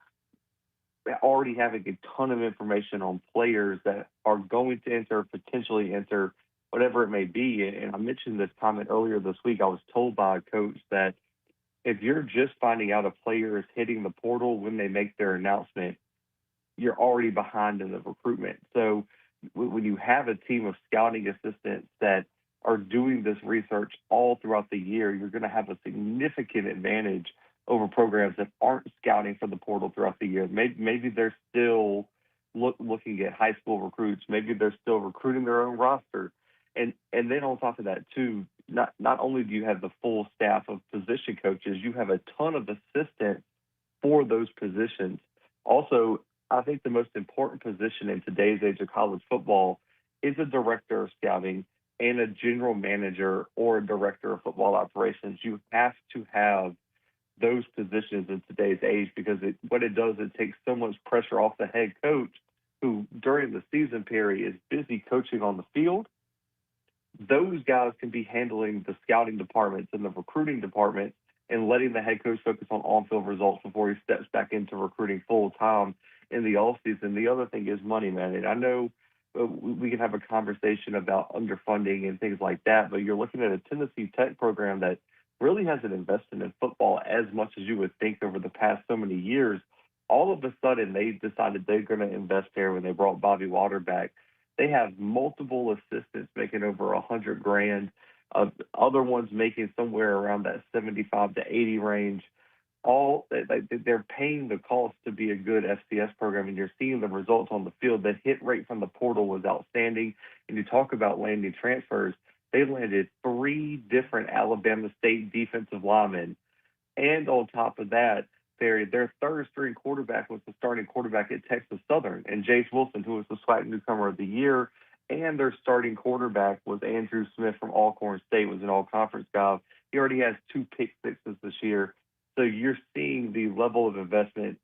[SPEAKER 8] already having a ton of information on players that are going to enter, potentially enter, whatever it may be. And I mentioned this comment earlier this week. I was told by a coach that if you're just finding out a player is hitting the portal when they make their announcement, you're already behind in the recruitment. So when you have a team of scouting assistants that are doing this research all throughout the year, you're going to have a significant advantage over programs that aren't scouting for the portal throughout the year. Maybe they're still looking at high school recruits. Maybe they're still recruiting their own roster. And then on top of that, too, not only do you have the full staff of position coaches, you have a ton of assistants for those positions. Also, I think the most important position in today's age of college football is a director of scouting and a general manager or a director of football operations. You have to have those positions in today's age, because what it does, it takes so much pressure off the head coach, who during the season period is busy coaching on the field. Those guys can be handling the scouting departments and the recruiting department and letting the head coach focus on on-field results before he steps back into recruiting full-time in the offseason. The other thing is money, man. And I know we can have a conversation about underfunding and things like that, but you're looking at a Tennessee Tech program that really hasn't invested in football as much as you would think over the past so many years. All of a sudden, they decided they're going to invest there when they brought Bobby Water back. They have multiple assistants making over $100,000, other ones making somewhere around that 75 to 80 range. They're paying the cost to be a good FCS program, and you're seeing the results on the field. The hit rate from the portal was outstanding. And you talk about landing transfers, they landed 3 different Alabama State defensive linemen. And on top of that, their third-string quarterback was the starting quarterback at Texas Southern, and Jace Wilson, who was the SWAC Newcomer of the Year. And their starting quarterback was Andrew Smith from Alcorn State, was an all-conference guy. He already has 2 pick sixes this year. So you're seeing the level of investment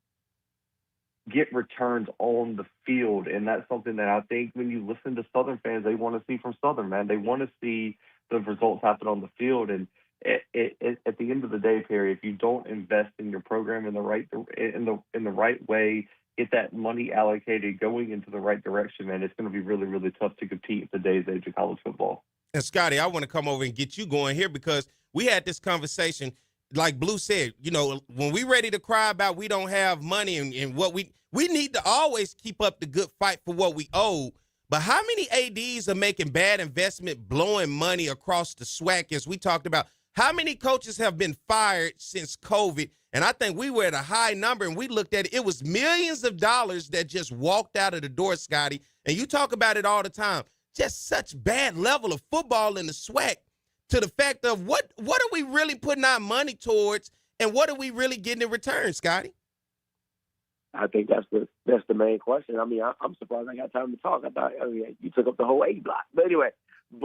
[SPEAKER 8] get returns on the field, and that's something that I think when you listen to Southern fans, they want to see from Southern, man. They want to see the results happen on the field, and at the end of the day, Perry, if you don't invest in your program in the right way, get that money allocated going into the right direction, man, it's going to be really, really tough to compete in today's age of college football.
[SPEAKER 1] And Scotty, I want to come over and get you going here, because we had this conversation. Like Blue said, when we ready to cry about we don't have money and what we need to always keep up the good fight for what we owe. But how many ADs are making bad investment, blowing money across the SWAC, as we talked about? How many coaches have been fired since COVID? And I think we were at a high number, and we looked at it. It was millions of dollars that just walked out of the door, Scotty. And you talk about it all the time. Just such bad level of football in the SWAC, to the fact of what are we really putting our money towards, and what are we really getting in return, Scotty?
[SPEAKER 9] I think that's the main question. I mean, I'm surprised I got time to talk. I mean, you took up the whole A block. But anyway.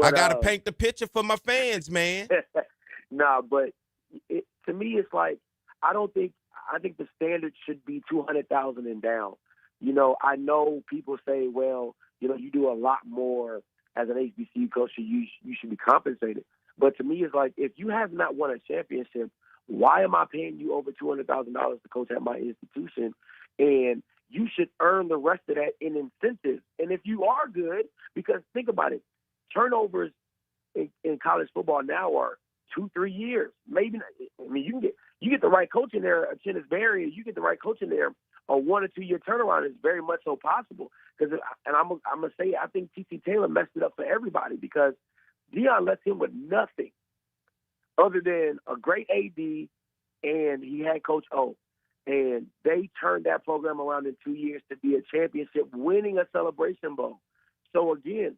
[SPEAKER 1] I got to paint the picture for my fans, man.
[SPEAKER 9] Nah, but to me, it's like, I think the standard should be 200,000 and down. You know, I know people say, well, you know, you do a lot more as an HBCU coach, so you should be compensated. But to me, it's like, if you have not won a championship, why am I paying you over $200,000 to coach at my institution? And you should earn the rest of that in incentives. And if you are good, because think about it, turnovers in college football now are 2-3 years. Maybe not, I mean, you get the right coach in there, a Chennis Berry, you get the right coach in there, a 1 or 2 year turnaround is very much so possible. Because, and I'm gonna say, I think T.C. Taylor messed it up for everybody because Deion left him with nothing other than a great AD, and he had Coach O. And they turned that program around in 2 years to be a championship, winning a Celebration Bowl. So again,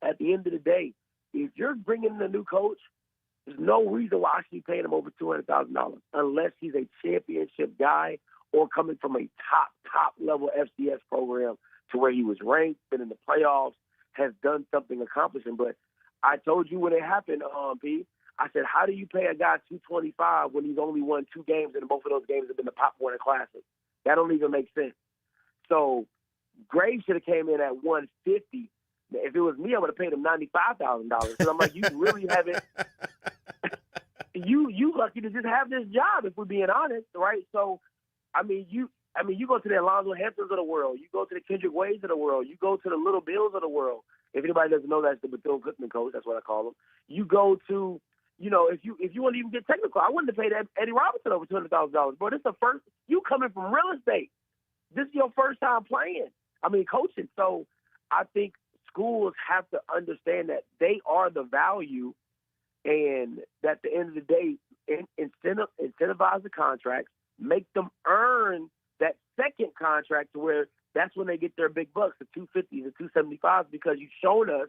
[SPEAKER 9] at the end of the day, if you're bringing in a new coach, there's no reason why I should be paying him over $200,000 unless he's a championship guy or coming from a top level FCS program to where he was ranked, been in the playoffs, has done something accomplishing. But I told you when it happened, P, I said, how do you pay a guy $225 when he's only won 2 games and both of those games have been the Pop Warner Classic? That don't even make sense. So Graves should have came in at $150. If it was me, I would have paid him $95,000. Because I'm like, you really haven't. You lucky to just have this job, if we're being honest, right? So, I mean, you go to the Alonzo Hamptons of the world. You go to the Kendrick Ways of the world. You go to the Little Bills of the world. If anybody doesn't know, that's the Bethune-Cookman coach. That's what I call him. You go to, you know, if you want to even get technical, I wouldn't have paid Eddie Robinson over $200,000. Bro, this is the first. You coming from real estate. This is your first time coaching. So I think schools have to understand that they are the value, and that at the end of the day, incentivize the contracts, make them earn that second contract to where that's when they get their big bucks, the 250s, the 275s, because you've shown us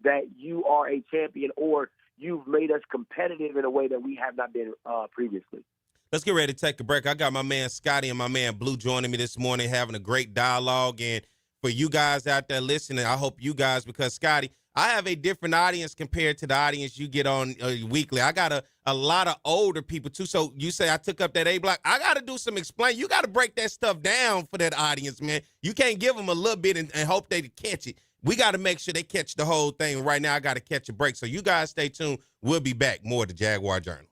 [SPEAKER 9] that you are a champion or you've made us competitive in a way that we have not been previously.
[SPEAKER 1] Let's get ready to take a break. I got my man Scotty and my man Blue joining me this morning, having a great dialogue. And for you guys out there listening, I hope you guys, because Scotty, I have a different audience compared to the audience you get on weekly. I got a lot of older people too. So you say I took up that A block. I got to do some explain. You got to break that stuff down for that audience, man. You can't give them a little bit and hope they catch it. We got to make sure they catch the whole thing. Right now, I got to catch a break. So you guys stay tuned. We'll be back. More of the Jaguar Journal.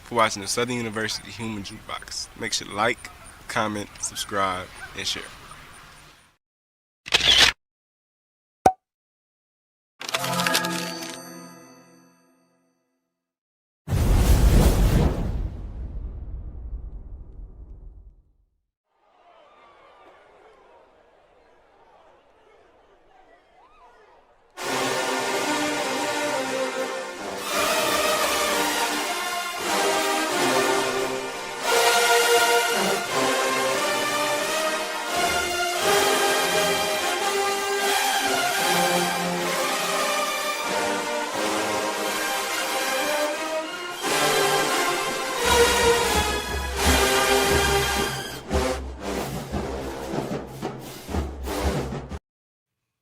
[SPEAKER 4] for watching the Southern University Human Jukebox. Make sure to like, comment, subscribe, and share.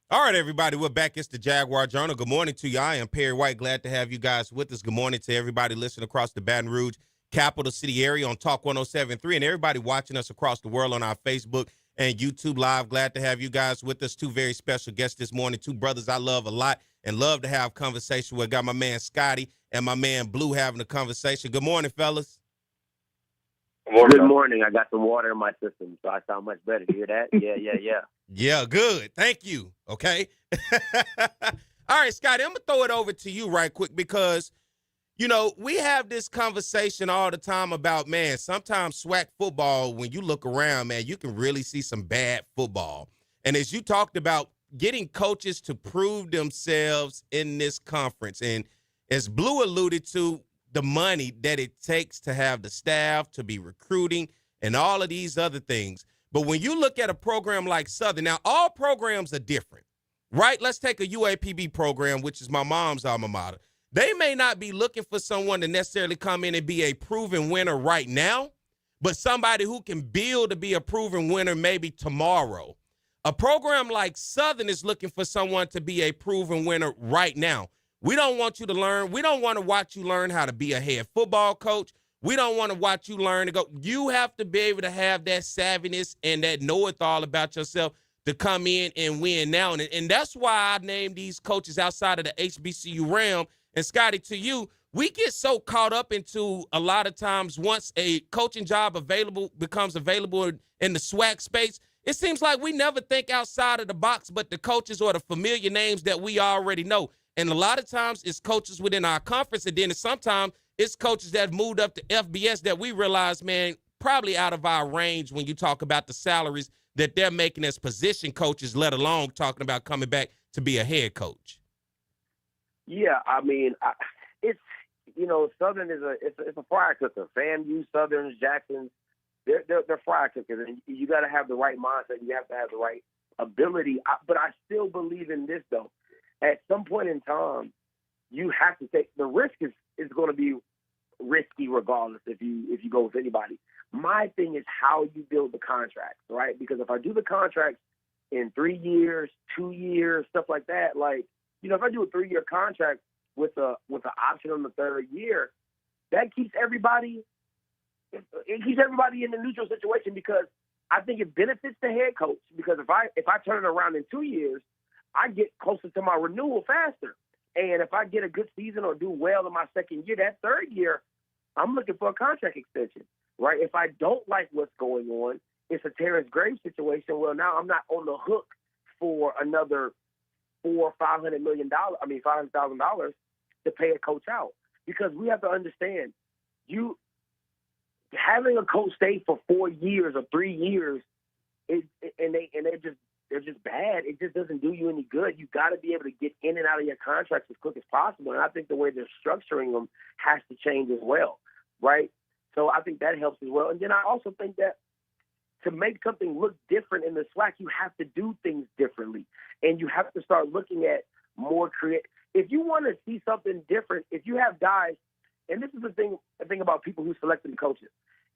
[SPEAKER 1] All right, everybody, we're back. It's the Jaguar Journal. Good morning to you. I am Perry White. Glad to have you guys with us. Good morning to everybody listening across the Baton Rouge capital city area on Talk 107.3 and everybody watching us across the world on our Facebook and YouTube Live. Glad to have you guys with us. Two very special guests this morning, two brothers I love a lot and love to have conversation with. Got my man Scotty and my man Blue having a conversation. Good morning, fellas.
[SPEAKER 9] Good morning. I got some water in my system, so I sound much better. You hear that? Yeah.
[SPEAKER 1] Yeah, good. Thank you. Okay. All right, Scotty, I'm going to throw it over to you right quick because, you know, we have this conversation all the time about, man, sometimes SWAC football, when you look around, man, you can really see some bad football. And as you talked about getting coaches to prove themselves in this conference, and as Blue alluded to, the money that it takes to have the staff, to be recruiting, and all of these other things. But when you look at a program like Southern, now all programs are different, right? Let's take a UAPB program, which is my mom's alma mater. They may not be looking for someone to necessarily come in and be a proven winner right now, but somebody who can build to be a proven winner maybe tomorrow. A program like Southern is looking for someone to be a proven winner right now. We don't want you to learn. We don't want to watch you learn how to be a head football coach. We don't want to watch you learn to go. You have to be able to have that savviness and that know-it-all about yourself to come in and win now. And that's why I named these coaches outside of the HBCU realm. And, Scotty, to you, we get so caught up into a lot of times once a coaching job becomes available in the SWAC space, it seems like we never think outside of the box but the coaches or the familiar names that we already know. And a lot of times it's coaches within our conference, and then sometimes it's coaches that have moved up to FBS that we realize, man, probably out of our range when you talk about the salaries that they're making as position coaches, let alone talking about coming back to be a head coach.
[SPEAKER 9] I mean, it's, you know, Southern is a fryer cooker. FAMU, Southern, Jackson, they're fryer cookers, and you got to have the right mindset. You have to have the right ability. But I still believe in this, though. At some point in time, you have to take the risk. Is going to be risky regardless if you go with anybody. My thing is how you build the contracts, right? Because if I do the contracts in 3 years, 2 years, stuff like that, like, you know, if I do a 3-year contract with an option on the third year, that keeps everybody. It keeps everybody in the neutral situation because I think it benefits the head coach because if I turn it around in 2 years, I get closer to my renewal faster. And if I get a good season or do well in my second year, that third year, I'm looking for a contract extension, right? If I don't like what's going on, it's a Terrence Graves situation. Well, now I'm not on the hook for another $500,000 to pay a coach out because we have to understand having a coach stay for 4 years or 3 years, they're just bad. It just doesn't do you any good. You got to be able to get in and out of your contracts as quick as possible. And I think the way they're structuring them has to change as well, right? So I think that helps as well. And then I also think that to make something look different in the SWAC, you have to do things differently. And you have to start looking at more creative. If you want to see something different, if you have guys, and this is the thing about people who selected the coaches.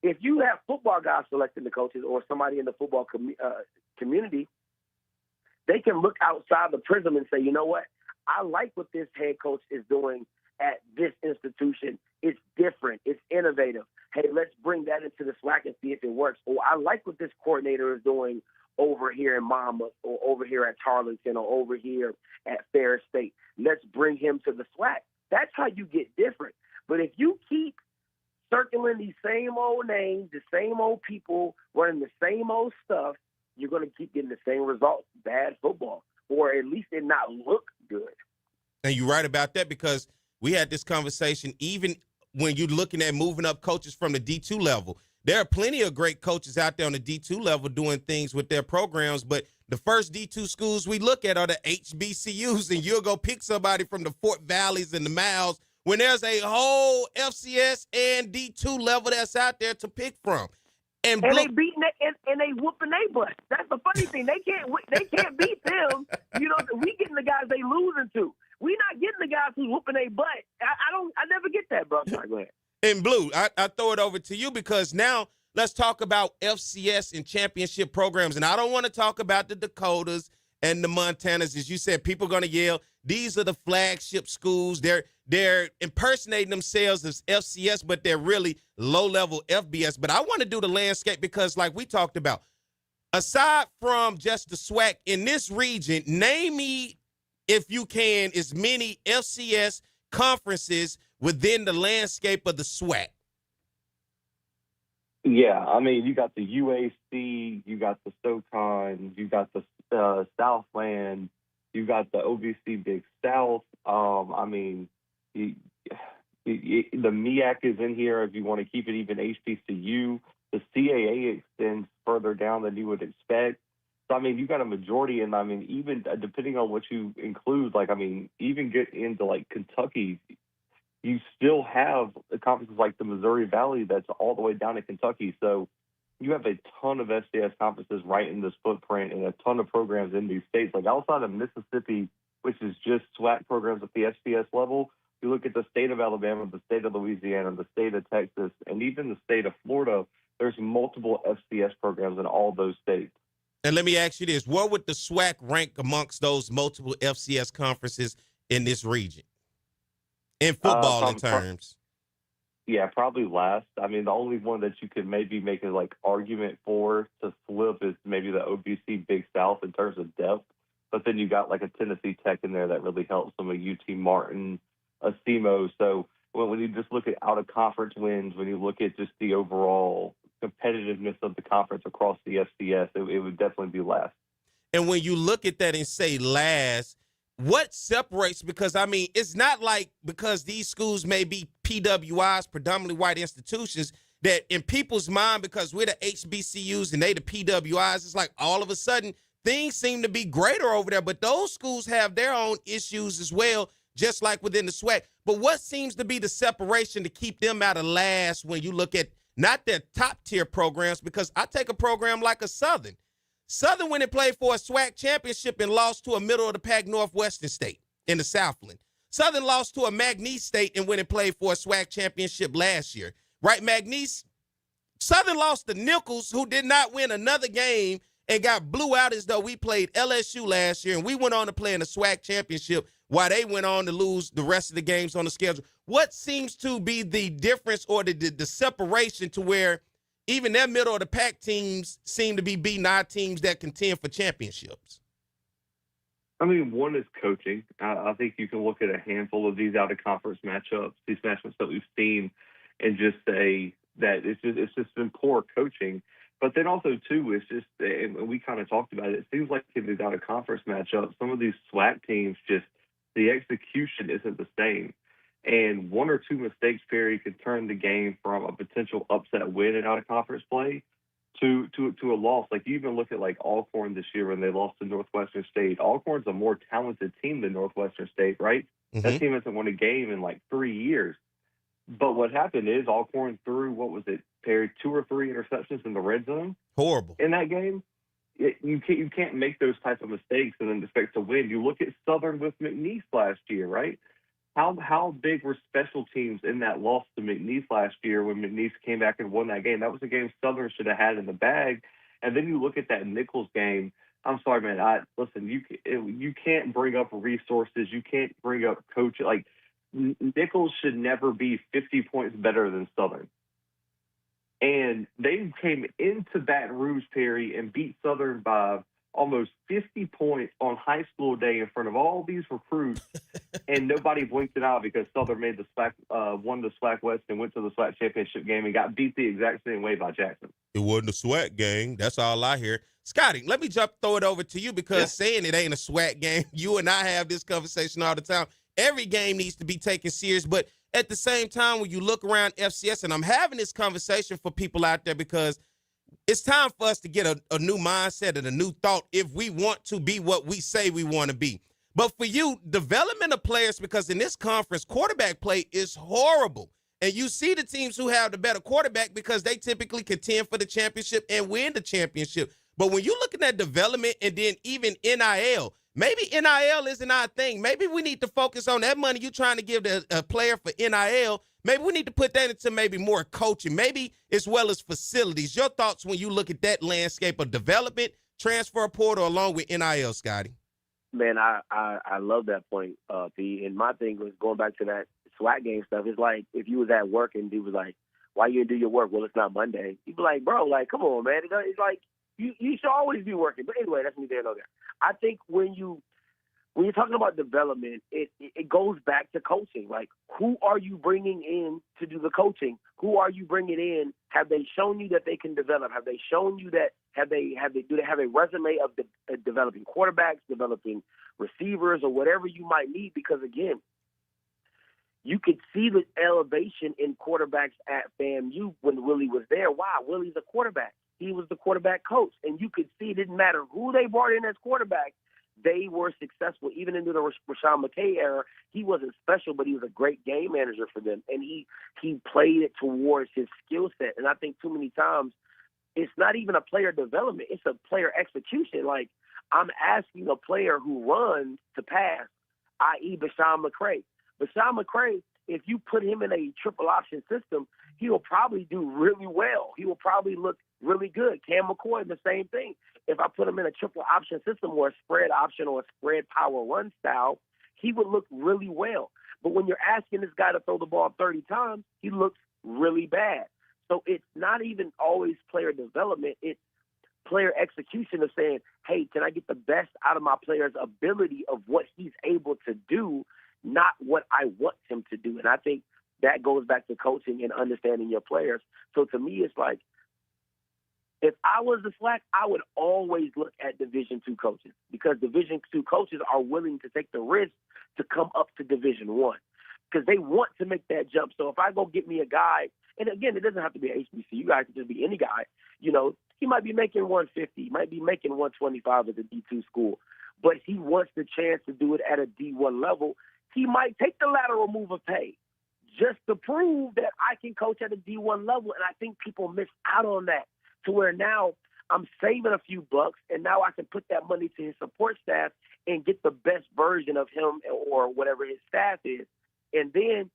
[SPEAKER 9] If you have football guys selecting the coaches or somebody in the football community, they can look outside the prism and say, you know what? I like what this head coach is doing at this institution. It's different. It's innovative. Hey, let's bring that into the SWAC and see if it works. Or I like what this coordinator is doing over here in Monmouth or over here at Tarleton or over here at Ferris State. Let's bring him to the SWAC. That's how you get different. But if you keep circling these same old names, the same old people, running the same old stuff, you're going to keep getting the same results, bad football, or at least it not look good.
[SPEAKER 1] And you're right about that, because we had this conversation even when you're looking at moving up coaches from the D2 level. There are plenty of great coaches out there on the D2 level doing things with their programs, but the first D2 schools we look at are the HBCUs, and you'll go pick somebody from the Fort Valleys and the Miles when there's a whole FCS and D2 level that's out there to pick from.
[SPEAKER 9] And they beating and they whooping their butt. That's the funny thing. They can't beat them. You know, we getting the guys they losing to. We not getting the guys who's whooping their butt. I never get that, bro. Sorry, go ahead.
[SPEAKER 1] And Blue, I throw it over to you, because now let's talk about FCS and championship programs. And I don't want to talk about the Dakotas and the Montanas. As you said, people are going to yell, these are the flagship schools. They're impersonating themselves as FCS, but they're really low-level FBS. But I want to do the landscape, because like we talked about, aside from just the SWAC in this region, name me, if you can, as many FCS conferences within the landscape of the SWAC.
[SPEAKER 8] Yeah, I mean, you got the UAC, you got the SoCon, you got the Southland, you got the OVC Big South. I mean, the MEAC is in here if you want to keep it even HBCU. The CAA extends further down than you would expect. So, I mean, you got a majority, and I mean, even depending on what you include, like, I mean, even get into like Kentucky, you still have conferences like the Missouri Valley that's all the way down to Kentucky. So you have a ton of FCS conferences right in this footprint and a ton of programs in these states. Like outside of Mississippi, which is just SWAC programs at the FCS level, you look at the state of Alabama, the state of Louisiana, the state of Texas, and even the state of Florida, there's multiple FCS programs in all those states.
[SPEAKER 1] And let me ask you this. Where would the SWAC rank amongst those multiple FCS conferences in this region? In football terms.
[SPEAKER 8] Yeah, probably last. I mean, the only one that you could maybe make a like argument for to flip is maybe the OVC Big South in terms of depth. But then you got like a Tennessee Tech in there that really helps some of UT Martin, a SEMO. So when you just look at out-of-conference wins, when you look at just the overall competitiveness of the conference across the FCS, it would definitely be last.
[SPEAKER 1] And when you look at that and say last, what separates, because, I mean, it's not like because these schools may be PWIs, predominantly white institutions, that in people's mind, because we're the HBCUs and they the PWIs, it's like all of a sudden things seem to be greater over there. But those schools have their own issues as well, just like within the SWAC. But what seems to be the separation to keep them out of last when you look at not their top-tier programs? Because I take a program like a Southern. Southern went and played for a SWAC championship and lost to a middle-of-the-pack Northwestern State in the Southland. Southern lost to a McNeese State and went and played for a SWAC championship last year. Right, McNeese? Southern lost to Nichols, who did not win another game and got blew out as though we played LSU last year, and we went on to play in the SWAC championship while they went on to lose the rest of the games on the schedule. What seems to be the difference or the separation to where even their middle-of-the-pack teams seem to be beating our teams that contend for championships?
[SPEAKER 8] I mean, one is coaching. I think you can look at a handful of these out-of-conference matchups, these matchups that we've seen, and just say that it's just been poor coaching. But then also, too, it's just, and we kind of talked about it seems like in these out-of-conference matchups, some of these SWAC teams just, the execution isn't the same. And one or two mistakes, Perry, could turn the game from a potential upset win in out-of-conference play to a loss. Like, you even look at, like, Alcorn this year when they lost to Northwestern State. Alcorn's a more talented team than Northwestern State, right? Mm-hmm. That team hasn't won a game in, like, 3 years. But what happened is Alcorn threw, what was it, Perry, 2 or 3 interceptions in the red zone?
[SPEAKER 1] Horrible.
[SPEAKER 8] In that game. You can't make those type of mistakes and then expect to win. You look at Southern with McNeese last year, right? How big were special teams in that loss to McNeese last year when McNeese came back and won that game? That was a game Southern should have had in the bag. And then you look at that Nichols game. I'm sorry, man. Listen, you can't bring up resources. You can't bring up coach. Like, Nichols should never be 50 points better than Southern. And they came into Baton Rouge, Perry, and beat Southern by almost 50 points on high school day in front of all these recruits, and nobody blinked an eye because Southern made the SWAC, won the SWAC West and went to the SWAC championship game and got beat the exact same way by Jackson.
[SPEAKER 1] It wasn't a SWAC game. That's all I hear. Scotty, let me throw it over to you because saying it ain't a SWAC game, you and I have this conversation all the time. Every game needs to be taken serious, but at the same time, when you look around FCS, and I'm having this conversation for people out there because it's time for us to get a new mindset and a new thought if we want to be what we say we want to be. But for you, development of players, because in this conference, quarterback play is horrible. And you see the teams who have the better quarterback because they typically contend for the championship and win the championship. But when you're looking at development and then even NIL, maybe NIL isn't our thing. Maybe we need to focus on that money you're trying to give a player for NIL. Maybe we need to put that into maybe more coaching, maybe as well as facilities. Your thoughts when you look at that landscape of development, transfer portal, along with NIL, Scotty?
[SPEAKER 9] Man, I love that point, P. And my thing was going back to that SWAC game stuff. It's like if you was at work and dude was like, why you didn't do your work? Well, it's not Monday. You'd be like, bro, like, come on, man. It's like you should always be working. But anyway, that's neither here nor there. I think when you're talking about development, it goes back to coaching. Like, who are you bringing in to do the coaching? Who are you bringing in? Have they shown you that they can develop? Have they shown you that? Do they have a resume of developing quarterbacks, developing receivers, or whatever you might need? Because again, you could see the elevation in quarterbacks at FAMU when Willie was there. Wow, Willie's a quarterback. He was the quarterback coach, and you could see it didn't matter who they brought in as quarterback. They were successful. Even into the Rashawn McKay era, he wasn't special, but he was a great game manager for them. And he played it towards his skill set. And I think too many times it's not even a player development. It's a player execution. Like, I'm asking a player who runs to pass, i.e. Bashawn McCray. Bashawn McCray, if you put him in a triple option system, he will probably do really well. He will probably look really good. Cam McCoy, the same thing. If I put him in a triple option system or a spread option or a spread power run style, he would look really well. But when you're asking this guy to throw the ball 30 times, he looks really bad. So it's not even always player development. It's player execution of saying, hey, can I get the best out of my player's ability of what he's able to do, not what I want him to do. And I think that goes back to coaching and understanding your players. So to me, it's like, if I was the SWAC, I would always look at Division II coaches because Division II coaches are willing to take the risk to come up to Division I because they want to make that jump. So if I go get me a guy, and again, it doesn't have to be an HBCU guy, it could just be any guy, you know, he might be making 150, he might be making 125 at the D2 school, but he wants the chance to do it at a D1 level. He might take the lateral move of pay just to prove that I can coach at a D1 level, and I think people miss out on that. To where now I'm saving a few bucks, and now I can put that money to his support staff and get the best version of him or whatever his staff is. And then,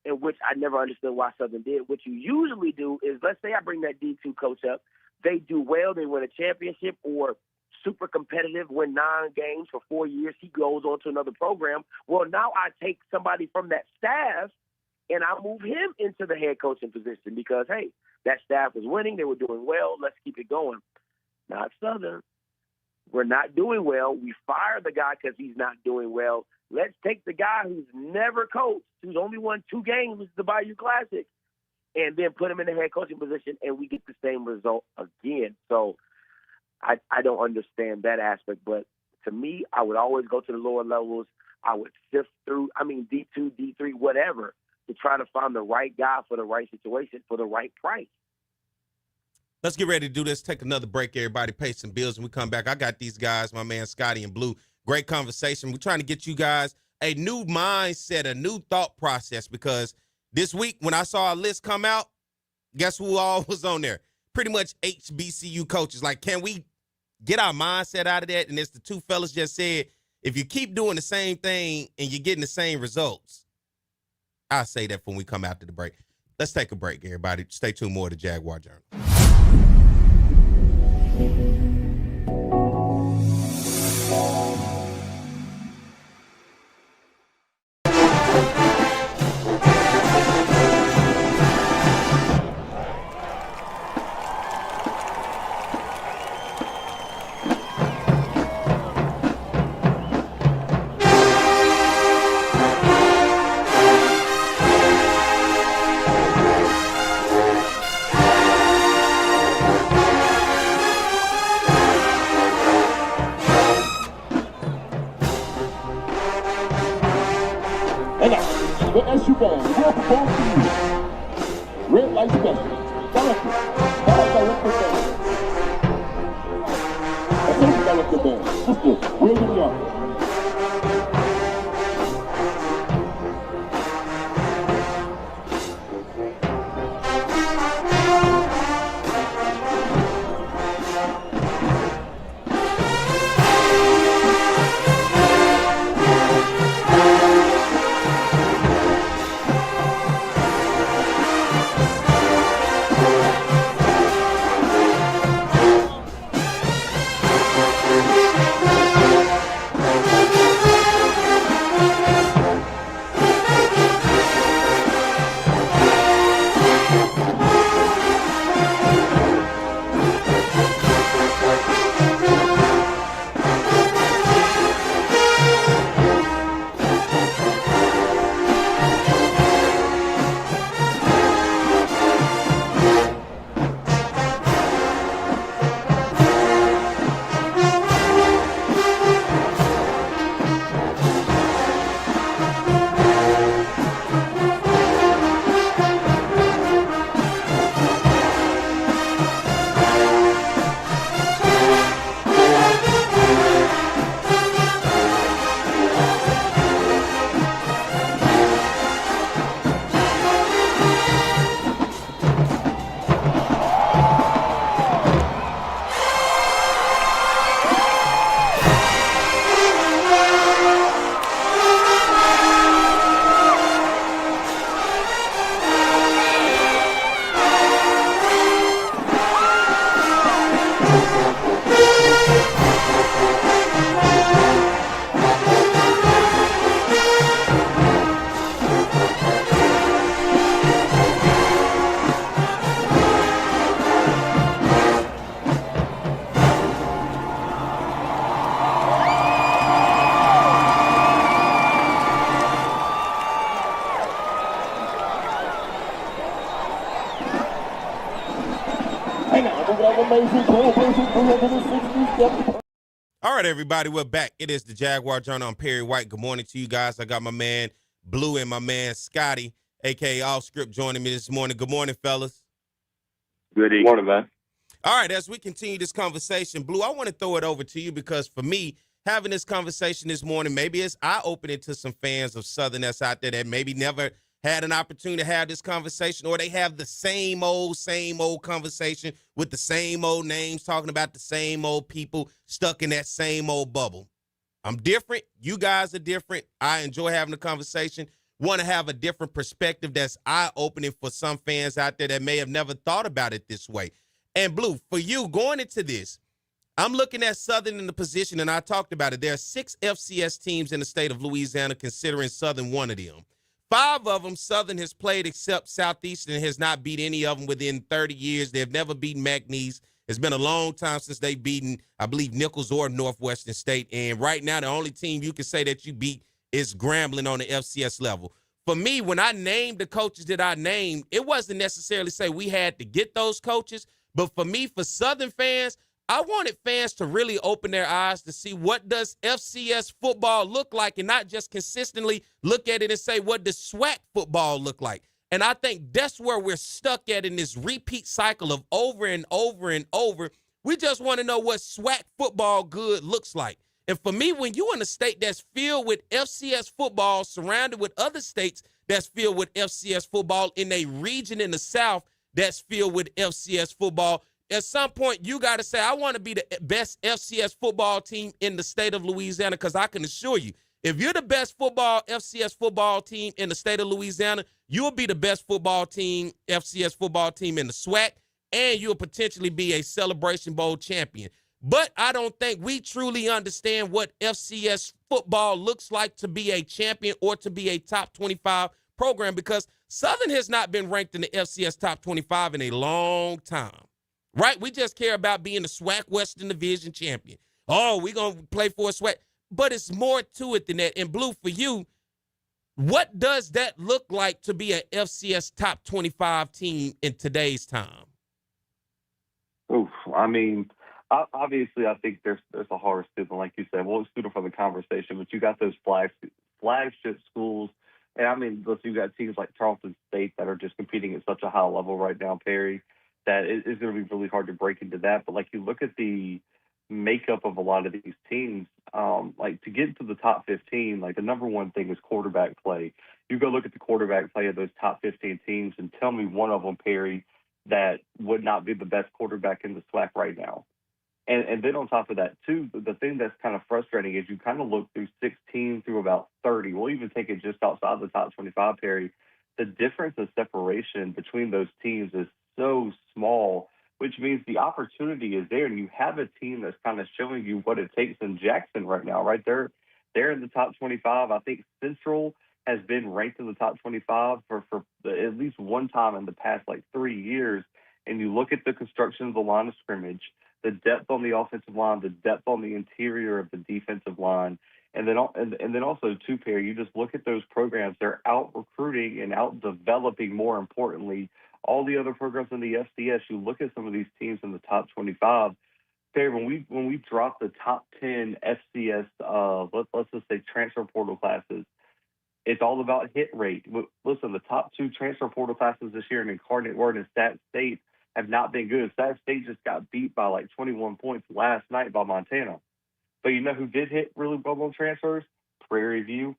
[SPEAKER 9] in which I never understood why Southern did, what you usually do is, let's say I bring that D2 coach up, they do well, they win a championship or super competitive, win 9 games for 4 years, he goes on to another program. Well, now I take somebody from that staff and I move him into the head coaching position because, hey, that staff was winning. They were doing well. Let's keep it going. Not Southern. We're not doing well. We fire the guy because he's not doing well. Let's take the guy who's never coached, who's only won 2 games, which is the Bayou Classic, and then put him in the head coaching position, and we get the same result again. So I don't understand that aspect. But to me, I would always go to the lower levels. I would sift through, D2, D3, whatever, to try to find the right guy for the right situation for the right price.
[SPEAKER 1] Let's get ready to do this. Take another break, everybody. Pay some bills. When we come back, I got these guys, my man Scotty and Blue. Great conversation. We're trying to get you guys a new mindset, a new thought process, because this week when I saw a list come out, guess who all was on there? Pretty much HBCU coaches. Like, can we get our mindset out of that? And as the two fellas just said, if you keep doing the same thing and you're getting the same results, I'll say that when we come after the break. Let's take a break, everybody. Stay tuned more to Jaguar Journal. All right, everybody, we're back. It is the Jaguar Journal. I'm Perry White. Good morning to you guys. I got my man Blue and my man Scotty, a.k.a. Off Script, joining me this morning. Good morning, fellas.
[SPEAKER 8] Good morning, man.
[SPEAKER 1] All right, as we continue this conversation, Blue, I want to throw it over to you because for me, having this conversation this morning, maybe it's eye-opening to some fans of Southern that's out there that maybe never had an opportunity to have this conversation, or they have the same old conversation with the same old names, talking about the same old people stuck in that same old bubble. I'm different. You guys are different. I enjoy having a conversation. Want to have a different perspective that's eye-opening for some fans out there that may have never thought about it this way. And Blue, for you going into this, I'm looking at Southern in the position, and I talked about it. There are 6 FCS teams in the state of Louisiana, considering Southern one of them. 5 of them, Southern has played except Southeastern and has not beat any of them within 30 years. They've never beaten McNeese. It's been a long time since they've beaten, I believe, Nichols or Northwestern State. And right now, the only team you can say that you beat is Grambling on the FCS level. For me, when I named the coaches that I named, it wasn't necessarily say we had to get those coaches. But for me, for Southern fans, I wanted fans to really open their eyes to see what does FCS football look like, and not just consistently look at it and say, what does SWAC football look like? And I think that's where we're stuck at in this repeat cycle of over and over and over. We just want to know what SWAC football good looks like. And for me, when you're in a state that's filled with FCS football, surrounded with other states that's filled with FCS football, in a region in the South that's filled with FCS football, at some point, you got to say, I want to be the best FCS football team in the state of Louisiana, because I can assure you, if you're the best FCS football team in the state of Louisiana, you'll be the best FCS football team in the SWAC, and you'll potentially be a Celebration Bowl champion. But I don't think we truly understand what FCS football looks like to be a champion or to be a top 25 program, because Southern has not been ranked in the FCS top 25 in a long time. Right? We just care about being the SWAC Western Division champion. Oh, we're going to play for a SWAC. But it's more to it than that. And Blue, for you, what does that look like to be an FCS top 25 team in today's time?
[SPEAKER 8] Oof, I mean, obviously, I think there's a hard student, like you said. Well, it's suited for the conversation, but you got those flagship schools. And I mean, listen, you got teams like Charleston State that are just competing at such a high level right now, Perry, that it's going to be really hard to break into that. But like you look at the makeup of a lot of these teams, like to get into the top 15, like the number one thing is quarterback play. You go look at the quarterback play of those top 15 teams and tell me one of them, Perry, that would not be the best quarterback in the SWAC right now. And then on top of that, too, the thing that's kind of frustrating is you kind of look through 16 through about 30. We'll even take it just outside the top 25, Perry. The difference in separation between those teams is so small, which means the opportunity is there. And you have a team that's kind of showing you what it takes in Jackson right now, right? They're in the top 25. I think Central has been ranked in the top 25 for at least one time in the past, 3 years. And you look at the construction of the line of scrimmage, the depth on the offensive line, the depth on the interior of the defensive line, and then also, too, Perry, you just look at those programs. They're out recruiting and out developing, more importantly, all the other programs in the FCS. You look at some of these teams in the top 25. Perry, when we drop the top 10 FCS, let's just say transfer portal classes, it's all about hit rate. Listen, the top 2 transfer portal classes this year in Incarnate Word and Stat State have not been good. Stat State just got beat by 21 points last night by Montana. But you know who did hit really well on transfers? Prairie View,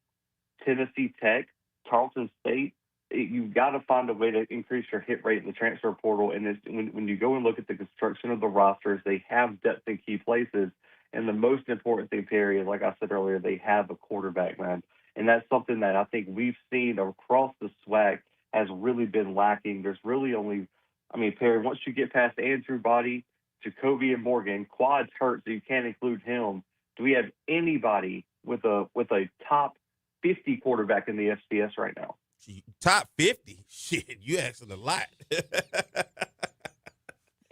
[SPEAKER 8] Tennessee Tech, Tarleton State. You've got to find a way to increase your hit rate in the transfer portal. And when you go and look at the construction of the rosters, they have depth in key places. And the most important thing, Perry, is, like I said earlier, they have a quarterback, man. And that's something that I think we've seen across the SWAC has really been lacking. There's really only – Perry, once you get past Andrew Body, Jacoby, and Morgan, Quad's hurt, so you can't include him. Do we have anybody with a top 50 quarterback in the FCS right now?
[SPEAKER 1] Top 50? Shit, you asking a lot.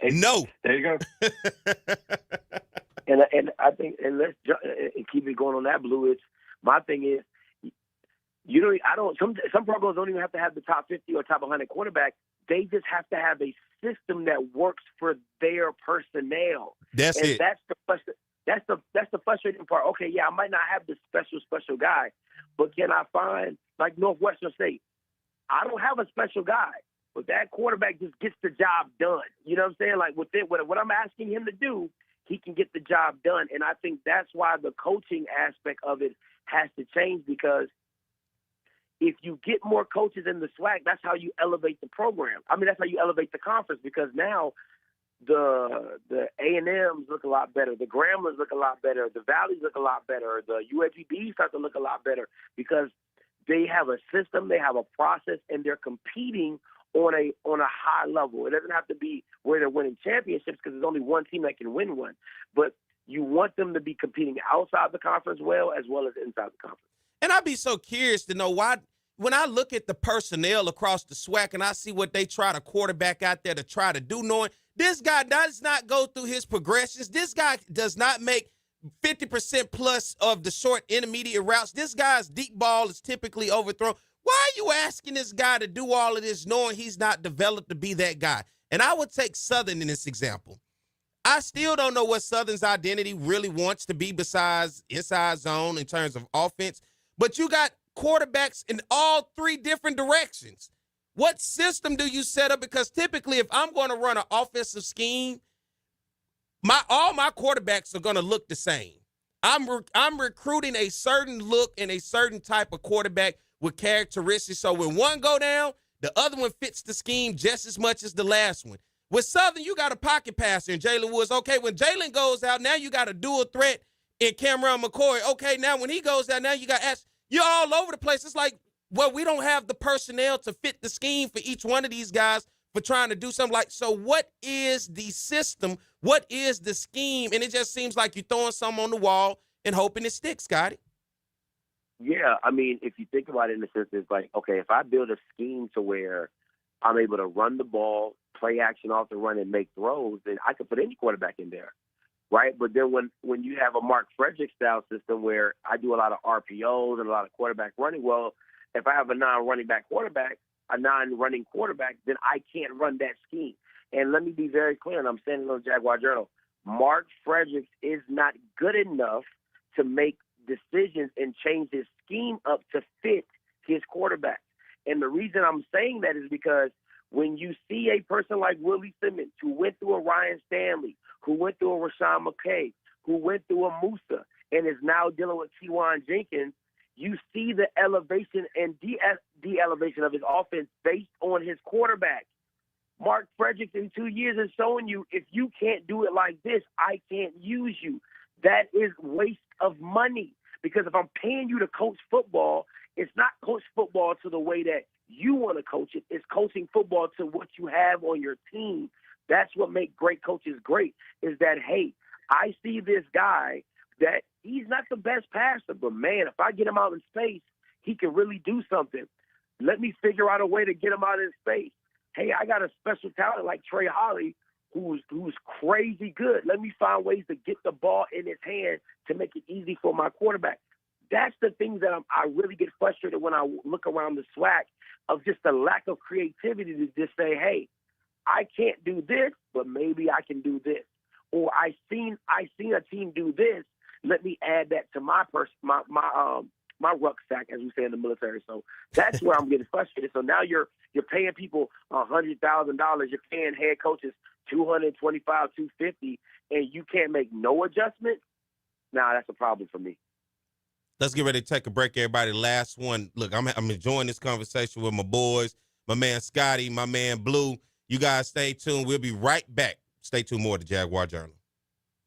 [SPEAKER 1] No.
[SPEAKER 9] There you go. and I think, and let's keep it going on that, Blue. My thing is, some programs don't even have to have the top 50 or top 100 quarterback. They just have to have a system that works for their personnel.
[SPEAKER 1] That's it.
[SPEAKER 9] That's the frustrating part. Okay, yeah, I might not have the special guy, but can I find, like Northwestern State? I don't have a special guy, but that quarterback just gets the job done. You know what I'm saying? Like what I'm asking him to do, he can get the job done. And I think that's why the coaching aspect of it has to change, because if you get more coaches in the SWAC, that's how you elevate the program. That's how you elevate the conference, because now the A&Ms look a lot better, the Grambling look a lot better, the Valleys look a lot better, the UAPBs start to look a lot better, because they have a system, they have a process, and they're competing on a high level. It doesn't have to be where they're winning championships, because there's only one team that can win one. But you want them to be competing outside the conference as well as inside the conference.
[SPEAKER 1] And I'd be so curious to know why, when I look at the personnel across the SWAC and I see what they try to quarterback out there to try to do, knowing this guy does not go through his progressions. This guy does not make 50% plus of the short intermediate routes. This guy's deep ball is typically overthrown. Why are you asking this guy to do all of this knowing he's not developed to be that guy? And I would take Southern in this example. I still don't know what Southern's identity really wants to be besides inside zone in terms of offense. But you got quarterbacks in all 3 different directions. What system do you set up? Because typically, if I'm going to run an offensive scheme, all my quarterbacks are going to look the same. I'm recruiting a certain look and a certain type of quarterback with characteristics. So when one go down, the other one fits the scheme just as much as the last one. With Southern, you got a pocket passer in Jalen Woods. Okay, when Jalen goes out, now you got a dual threat in Cameron McCoy. Okay, now when he goes out, now you got Ash. You're all over the place. It's like, well, we don't have the personnel to fit the scheme for each one of these guys for trying to do something like, so what is the system? What is the scheme? And it just seems like you're throwing something on the wall and hoping it sticks, Scotty.
[SPEAKER 9] Yeah, if you think about it in the sense, it's like, okay, if I build a scheme to where I'm able to run the ball, play action off the run, and make throws, then I can put any quarterback in there. Right, but then when you have a Mark Frederick style system where I do a lot of RPOs and a lot of quarterback running, well, if I have a non-running quarterback, then I can't run that scheme. And let me be very clear, and I'm saying it on the Jaguar Journal, Mark Fredericks is not good enough to make decisions and change his scheme up to fit his quarterback. And the reason I'm saying that is because When you see a person like Willie Simmons, who went through a Ryan Stanley, who went through a Rashawn McKay, who went through a Musa, and is now dealing with Kejuan Jenkins, you see the elevation and de-elevation of his offense based on his quarterback. Mark Fredericks in 2 years is showing you, if you can't do it like this, I can't use you. That is waste of money. Because if I'm paying you to coach football, it's not coach football to the way that you want to coach it. It's coaching football to what you have on your team. That's what makes great coaches great, is that, hey, I see this guy that he's not the best passer, but, man, if I get him out in space, he can really do something. Let me figure out a way to get him out in space. Hey, I got a special talent like Trey Holly who's crazy good. Let me find ways to get the ball in his hand to make it easy for my quarterback. That's the things that I really get frustrated when I look around the SWAC, of just the lack of creativity to just say, hey, I can't do this, but maybe I can do this. Or I seen a team do this. Let me add that to my rucksack, as we say in the military. So that's where I'm getting frustrated. So now you're paying people $100,000. You're paying head coaches $225, $250, and you can't make no adjustment. Nah, that's a problem for me.
[SPEAKER 1] Let's get ready to take a break, everybody. Last one. Look, I'm enjoying this conversation with my boys, my man Scotty, my man Blue. You guys stay tuned. We'll be right back. Stay tuned more to Jaguar Journal.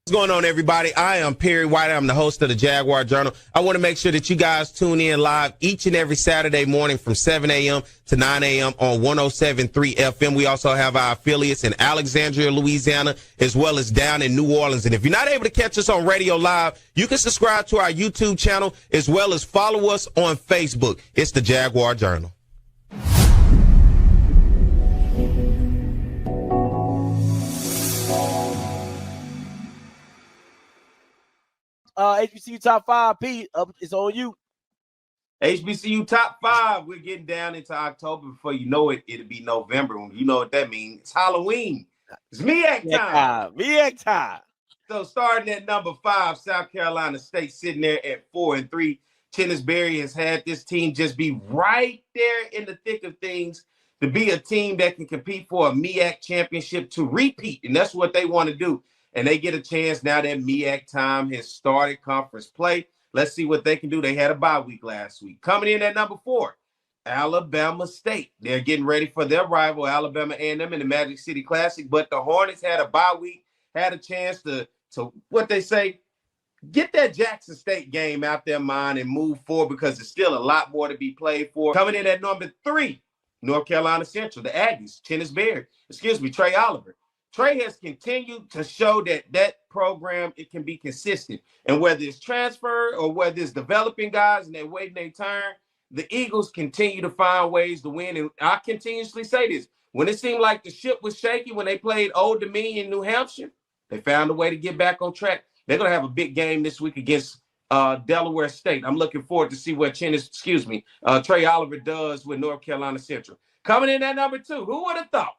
[SPEAKER 1] What's going on, everybody? I am Perry White. I'm the host of the Jaguar Journal. I want to make sure that you guys tune in live each and every Saturday morning from 7 a.m. to 9 a.m. on 107.3 FM. We also have our affiliates in Alexandria, Louisiana, as well as down in New Orleans. And if you're not able to catch us on radio live, you can subscribe to our YouTube channel as well as follow us on Facebook. It's the Jaguar Journal.
[SPEAKER 6] HBCU top 5, P, it's on you.
[SPEAKER 7] HBCU top 5. We're getting down into October. Before you know it, it'll be November. You know what that means. It's Halloween. It's MEAC time.
[SPEAKER 6] MEAC time.
[SPEAKER 7] So starting at number 5, South Carolina State sitting there at 4-3. Tennis Berry has had this team just be right there in the thick of things to be a team that can compete for a MEAC championship, to repeat. And that's what they want to do. And they get a chance now that MEAC time has started conference play. Let's see what they can do. They had a bye week last week. Coming in at number 4, Alabama State. They're getting ready for their rival, Alabama A&M, in the Magic City Classic. But the Hornets had a bye week, had a chance to what they say, get that Jackson State game out their mind and move forward, because there's still a lot more to be played for. Coming in at number 3, North Carolina Central, the Aggies, Trey Oliver. Trey has continued to show that program, it can be consistent. And whether it's transfer or whether it's developing guys and they're waiting their turn, the Eagles continue to find ways to win. And I continuously say this. When it seemed like the ship was shaky when they played Old Dominion in New Hampshire, they found a way to get back on track. They're going to have a big game this week against Delaware State. I'm looking forward to see what Trey Oliver does with North Carolina Central. Coming in at number 2, who would have thought?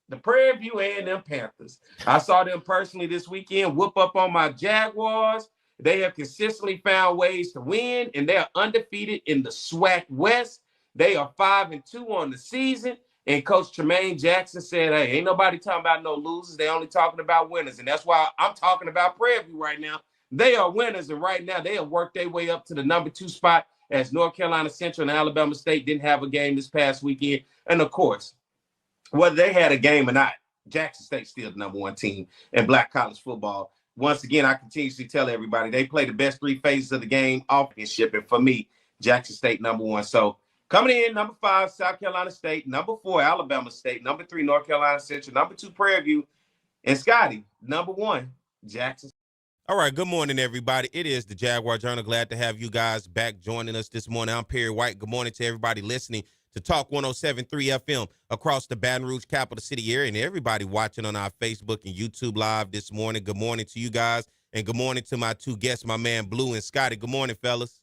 [SPEAKER 7] The Prairie View A&M Panthers. I saw them personally this weekend whoop up on my Jaguars. They have consistently found ways to win, and they are undefeated in the SWAC West. They are 5-2 on the season. And Coach Tremaine Jackson said, hey, ain't nobody talking about no losers. They only talking about winners. And that's why I'm talking about Prairie View right now. They are winners, and right now they have worked their way up to the number 2 spot, as North Carolina Central and Alabama State didn't have a game this past weekend. And, of course, whether they had a game or not, Jackson State's still the number 1 team in black college football. Once again, I continuously tell everybody they play the best 3 phases of the game off and ship. And for me, Jackson State number 1. So coming in, number 5, South Carolina State. Number 4, Alabama State. Number 3, North Carolina Central. Number 2, Prairie View. And Scotty, number 1, Jackson.
[SPEAKER 1] All right, good morning, everybody. It is the Jaguar Journal. Glad to have you guys back joining us this morning. I'm Perry White. Good morning to everybody listening to Talk 107.3 FM across the Baton Rouge capital city area, and everybody watching on our Facebook and YouTube live this morning. Good morning to you guys, and good morning to my 2 guests, my man Blue and Scotty. Good morning, fellas.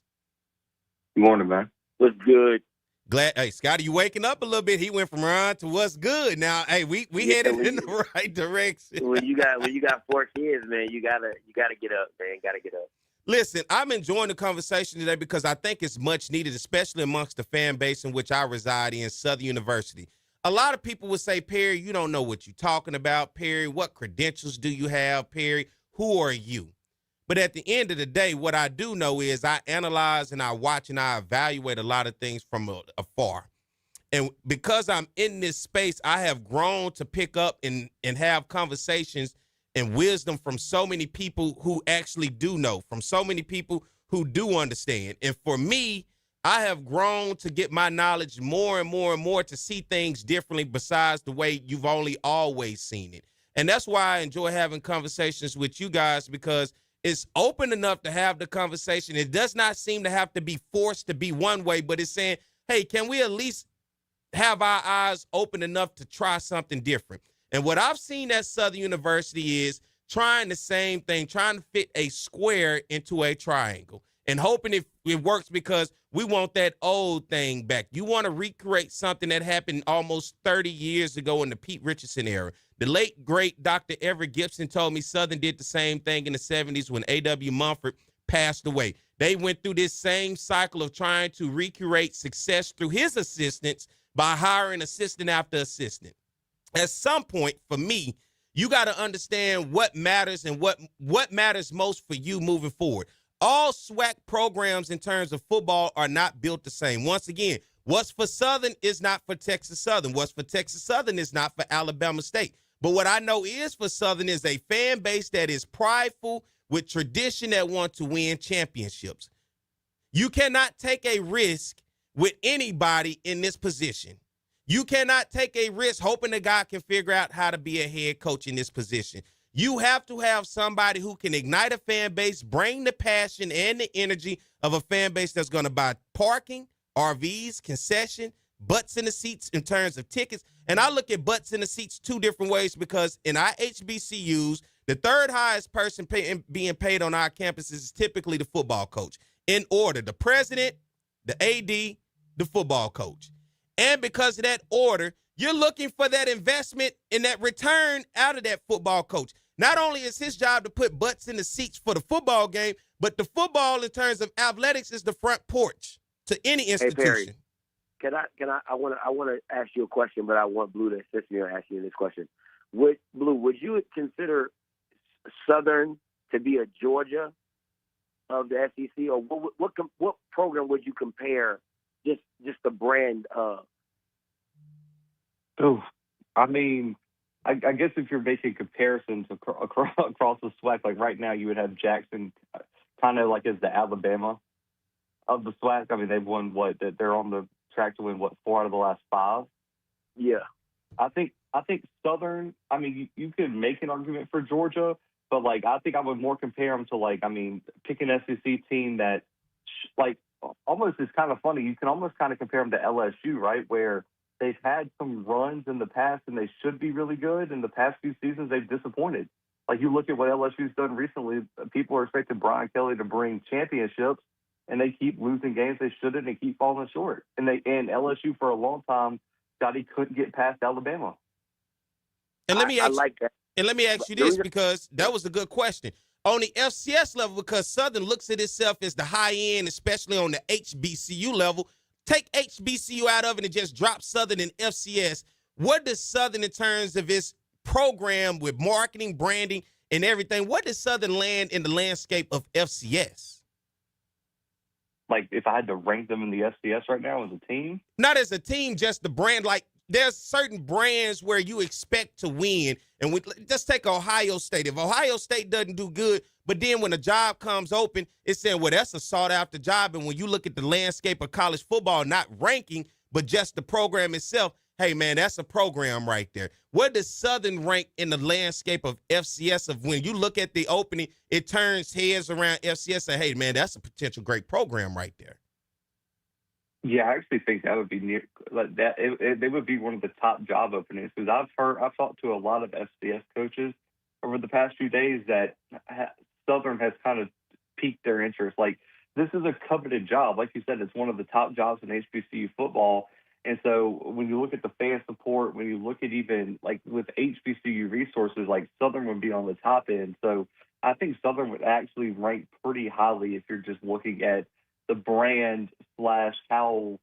[SPEAKER 8] Good morning, man.
[SPEAKER 9] What's good?
[SPEAKER 1] Glad, hey, Scotty, you waking up a little bit. He went from Ron to what's good. Now, hey, we headed in the right direction.
[SPEAKER 9] When you got 4 kids, man, you gotta get up, man. Gotta get up.
[SPEAKER 1] Listen, I'm enjoying the conversation today because I think it's much needed, especially amongst the fan base in which I reside in, Southern University. a lot of people would say, Perry, you don't know what you're talking about. Perry, what credentials do you have? Perry, who are you? But at the end of the day, what I do know is I analyze and I watch and I evaluate a lot of things from afar. And because I'm in this space, I have grown to pick up and have conversations and wisdom from so many people who actually do know, from so many people who do understand. And for me, I have grown to get my knowledge more and more and more to see things differently besides the way you've only always seen it. And that's why I enjoy having conversations with you guys, because it's open enough to have the conversation. It does not seem to have to be forced to be one way, but it's saying, hey, can we at least have our eyes open enough to try something different? And what I've seen at Southern University is trying the same thing, trying to fit a square into a triangle and hoping it works, because we want that old thing back. You want to recreate something that happened almost 30 years ago in the Pete Richardson era. The late, great Dr. Everett Gibson told me Southern did the same thing in the 70s when A.W. Mumford passed away. They went through this same cycle of trying to recreate success through his assistants by hiring assistant after assistant. At some point, for me, you got to understand what matters and what matters most for you moving forward. All SWAC programs in terms of football are not built the same. Once again, what's for Southern is not for Texas Southern. What's for Texas Southern is not for Alabama State. But what I know is for Southern is a fan base that is prideful, with tradition, that want to win championships. You cannot take a risk with anybody in this position. You cannot take a risk hoping the guy can figure out how to be a head coach in this position. You have to have somebody who can ignite a fan base, bring the passion and the energy of a fan base that's going to buy parking, RVs, concession, butts in the seats in terms of tickets. And I look at butts in the seats two different ways, because in our HBCUs, the third highest person being paid on our campuses is typically the football coach. In order, the president, the AD, the football coach. And because of that order, you're looking for that investment and that return out of that football coach. Not only is his job to put butts in the seats for the football game, but the football in terms of athletics is the front porch to any institution.
[SPEAKER 9] Hey, Perry, I want to ask you a question, but I want Blue to assist me on asking you this question. Would you consider Southern to be a Georgia of the SEC, or what program would you compare just the brand of?
[SPEAKER 8] Oh, I mean, I guess if you're making comparisons across the SWAC, like right now, you would have Jackson kind of like as the Alabama of the SWAC. I mean, they've won they're on the track to win 4 out of the last 5.
[SPEAKER 9] Yeah,
[SPEAKER 8] I think Southern. I mean, you could make an argument for Georgia, but like I think I would more compare them to pick an SEC team that almost is kind of funny. You can almost kind of compare them to LSU, right, where they've had some runs in the past and they should be really good. In the past few seasons, they've disappointed. Like you look at what LSU's done recently, people are expecting Brian Kelly to bring championships, and they keep losing games they shouldn't and keep falling short. And LSU for a long time thought he couldn't get past Alabama.
[SPEAKER 1] And let me ask,
[SPEAKER 9] like that.
[SPEAKER 1] And let me ask you this, because that was a good question. On the FCS level, because Southern looks at itself as the high end, especially on the HBCU level, take HBCU out of it and just drop Southern in FCS. What does Southern, in terms of its program with marketing, branding, and everything, what does Southern land in the landscape of FCS?
[SPEAKER 8] Like if I had to rank them in the FCS right now as a team?
[SPEAKER 1] Not as a team, just the brand. Like there's certain brands where you expect to win. And just take Ohio State. If Ohio State doesn't do good, but then when a job comes open, it's saying, well, that's a sought-after job. And when you look at the landscape of college football, not ranking, but just the program itself, hey, man, that's a program right there. Where does Southern rank in the landscape of FCS? Of when you look at the opening, it turns heads around FCS and, hey, man, that's a potential great program right there.
[SPEAKER 8] Yeah, I actually think that would be near like that. They would be one of the top job openings, because I've talked to a lot of FCS coaches over the past few days that Southern has kind of piqued their interest. Like this is a coveted job, like you said, it's one of the top jobs in HBCU football. And so when you look at the fan support, when you look at even like with HBCU resources, like Southern would be on the top end. So I think Southern would actually rank pretty highly if you're just looking at the brand / how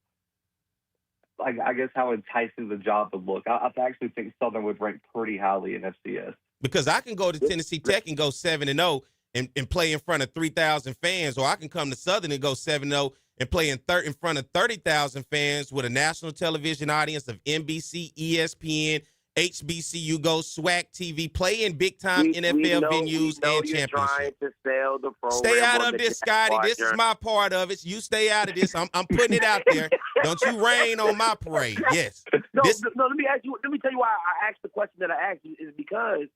[SPEAKER 8] I guess how enticing the job would look. I actually think Southern would rank pretty highly in FCS.
[SPEAKER 1] Because I can go to Tennessee Tech and go 7-0 and play in front of 3,000 fans, or I can come to Southern and go 7-0 and play in front of 30,000 fans with a national television audience of NBC, ESPN, HBCU, Go, SWAC TV, play in big-time NFL venues and championships.
[SPEAKER 9] Trying to sell the program.
[SPEAKER 1] Stay out of this, Scotty. This is my part of it. You stay out of this. I'm putting it out there. Don't you rain on my parade. Yes.
[SPEAKER 9] No, let me ask you. Let me tell you why I asked the question that I asked you is because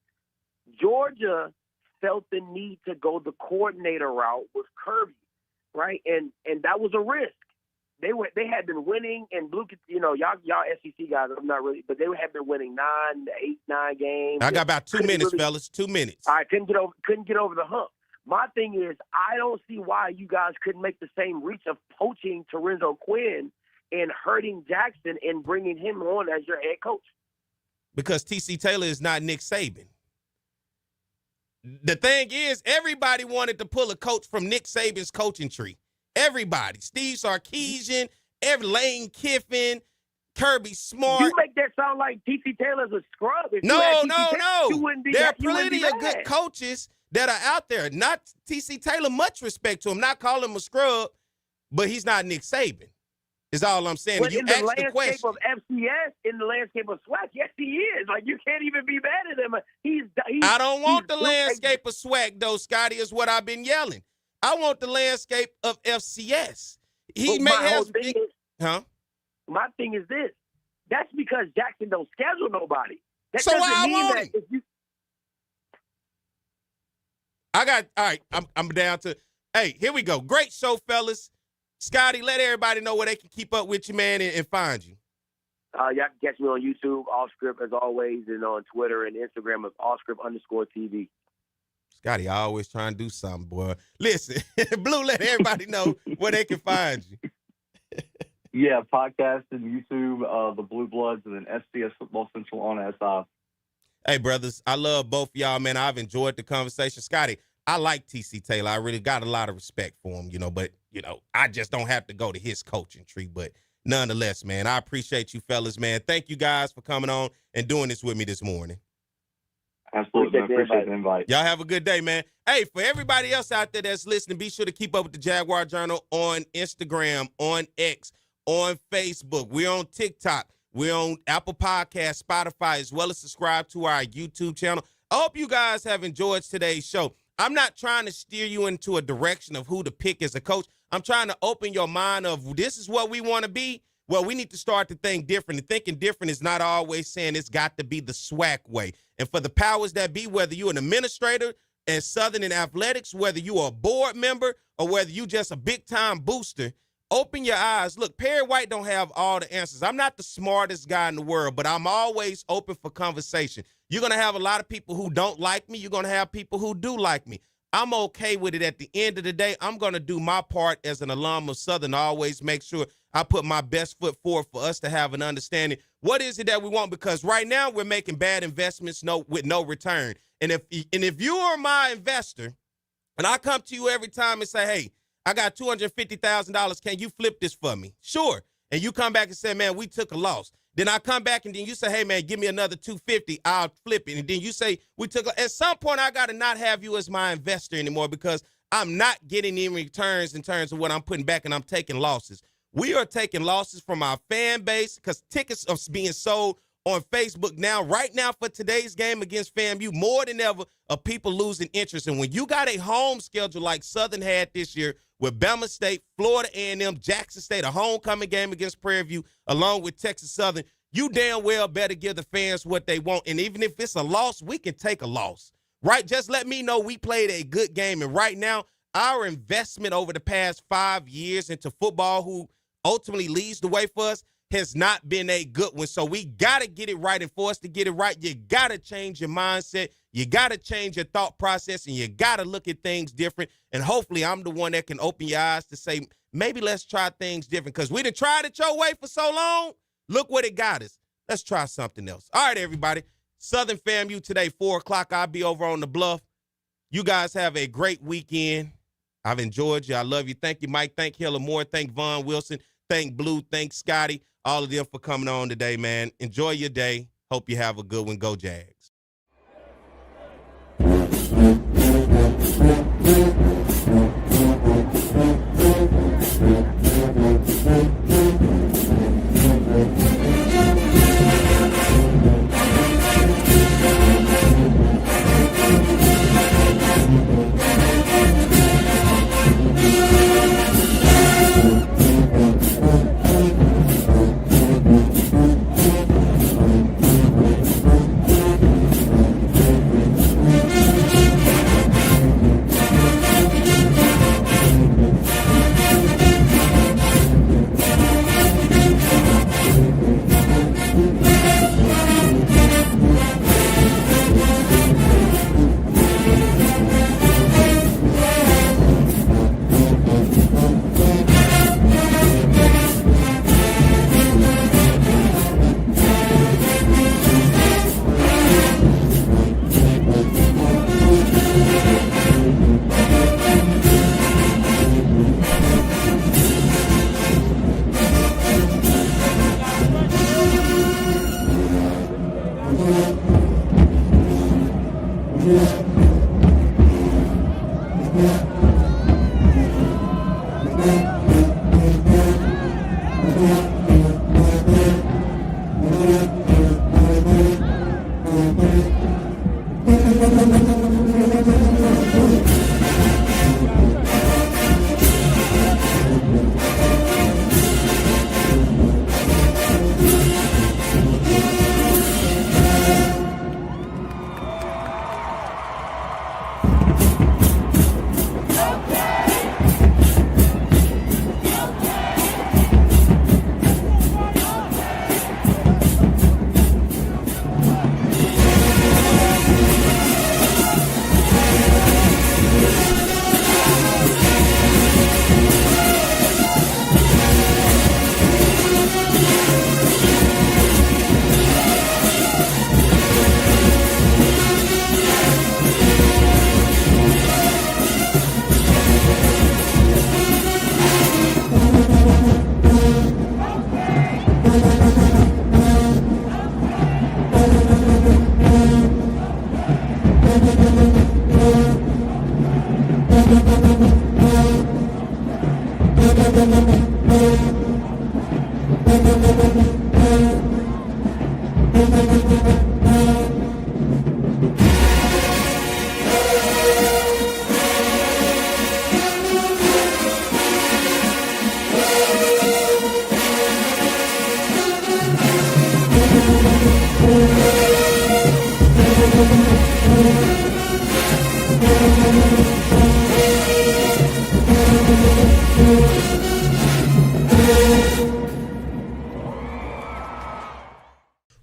[SPEAKER 9] Georgia felt the need to go the coordinator route with Kirby, right? And that was a risk. They had been winning, and y'all SEC guys, I'm not really, but they had been winning 9 games.
[SPEAKER 1] I got about 2 minutes, fellas. 2 minutes.
[SPEAKER 9] I couldn't get over the hump. My thing is, I don't see why you guys couldn't make the same reach of poaching Terrenzo Quinn and hurting Jackson and bringing him on as your head coach.
[SPEAKER 1] Because T.C. Taylor is not Nick Saban. The thing is, everybody wanted to pull a coach from Nick Saban's coaching tree. Everybody. Steve Sarkisian, Lane Kiffin, Kirby Smart.
[SPEAKER 9] You make that sound like T.C. Taylor's a scrub.
[SPEAKER 1] No. There are plenty of good coaches that are out there. Not T.C. Taylor, much respect to him. Not calling him a scrub, but he's not Nick Saban. Is all I'm saying.
[SPEAKER 9] But
[SPEAKER 1] you
[SPEAKER 9] in the
[SPEAKER 1] ask the
[SPEAKER 9] landscape
[SPEAKER 1] question.
[SPEAKER 9] of FCS, in the landscape of SWAC, yes, he is. Like, you can't even be mad at him.
[SPEAKER 1] I don't want the landscape of SWAC, though, Scotty, is what I've been yelling. I want the landscape of FCS.
[SPEAKER 9] My thing is this. That's because Jackson don't schedule nobody. That
[SPEAKER 1] so
[SPEAKER 9] doesn't
[SPEAKER 1] I
[SPEAKER 9] mean
[SPEAKER 1] want
[SPEAKER 9] that
[SPEAKER 1] him.
[SPEAKER 9] if you.
[SPEAKER 1] All right. I'm down to. Hey, here we go. Great show, fellas. Scotty, let everybody know where they can keep up with you, man, and find you.
[SPEAKER 9] Y'all can catch me on YouTube, Offscript, as always, and on Twitter and Instagram of Offscript_TV.
[SPEAKER 1] Scotty, I always try and do something, boy. Listen, Blue, let everybody know where they can find you.
[SPEAKER 8] Yeah, podcast and YouTube, the Blue Bloods, and then FCS Football Central on SI.
[SPEAKER 1] Hey, brothers, I love both of y'all, man. I've enjoyed the conversation. Scotty, I like T.C. Taylor. I really got a lot of respect for him, but, I just don't have to go to his coaching tree. But nonetheless, man, I appreciate you fellas, man. Thank you guys for coming on and doing this with me this morning.
[SPEAKER 8] Absolutely. I appreciate the invite.
[SPEAKER 1] Y'all have a good day, man. Hey, for everybody else out there that's listening, be sure to keep up with the Jaguar Journal on Instagram, on X, on Facebook. We're on TikTok. We're on Apple Podcasts, Spotify, as well as subscribe to our YouTube channel. I hope you guys have enjoyed today's show. I'm not trying to steer you into a direction of who to pick as a coach. I'm trying to open your mind of this is what we want to be. Well, we need to start to think different. And thinking different is not always saying it's got to be the SWAC way. And for the powers that be, whether you're an administrator at Southern in athletics, whether you are a board member or whether you just a big-time booster, open your eyes. Look, Perry White don't have all the answers. I'm not the smartest guy in the world, but I'm always open for conversation. You're going to have a lot of people who don't like me. You're going to have people who do like me. I'm okay with it. At the end of the day, I'm going to do my part as an alum of Southern. I always make sure I put my best foot forward for us to have an understanding. What is it that we want? Because right now we're making bad investments with no return. And if you are my investor and I come to you every time and say, hey, I got $250,000. Can you flip this for me? Sure. And you come back and say, man, we took a loss. Then I come back and then you say, hey, man, give me another $250. I'll flip it. And then you say, at some point, I got to not have you as my investor anymore because I'm not getting any returns in terms of what I'm putting back and I'm taking losses. We are taking losses from our fan base because tickets are being sold on Facebook now, right now for today's game against FAMU, more than ever of people losing interest. And when you got a home schedule like Southern had this year with Bama State, Florida A&M, Jackson State, a homecoming game against Prairie View, along with Texas Southern, you damn well better give the fans what they want. And even if it's a loss, we can take a loss, right? Just let me know we played a good game. And right now, our investment over the past 5 years into football, who ultimately leads the way for us, has not been a good one. So we got to get it right. And for us to get it right, you got to change your mindset. You got to change your thought process, and you got to look at things different. And hopefully I'm the one that can open your eyes to say, maybe let's try things different because we done tried it your way for so long. Look what it got us. Let's try something else. All right, everybody. Southern FAMU today, 4 o'clock. I'll be over on the Bluff. You guys have a great weekend. I've enjoyed you. I love you. Thank you, Mike. Thank Hiller Moore. Thank Vaughn Wilson. Thank Blue. Thank Scotty. All of them for coming on today, man. Enjoy your day. Hope you have a good one. Go Jags.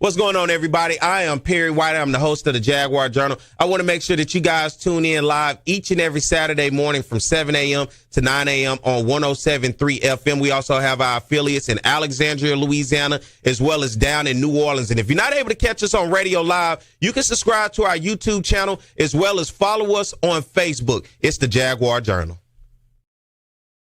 [SPEAKER 1] What's going on, everybody? I am Perry White. I'm the host of the Jaguar Journal. I want to make sure that you guys tune in live each and every Saturday morning from 7 a.m. to 9 a.m. on 107.3 FM. We also have our affiliates in Alexandria, Louisiana, as well as down in New Orleans. And if you're not able to catch us on radio live, you can subscribe to our YouTube channel as well as follow us on Facebook. It's the Jaguar Journal.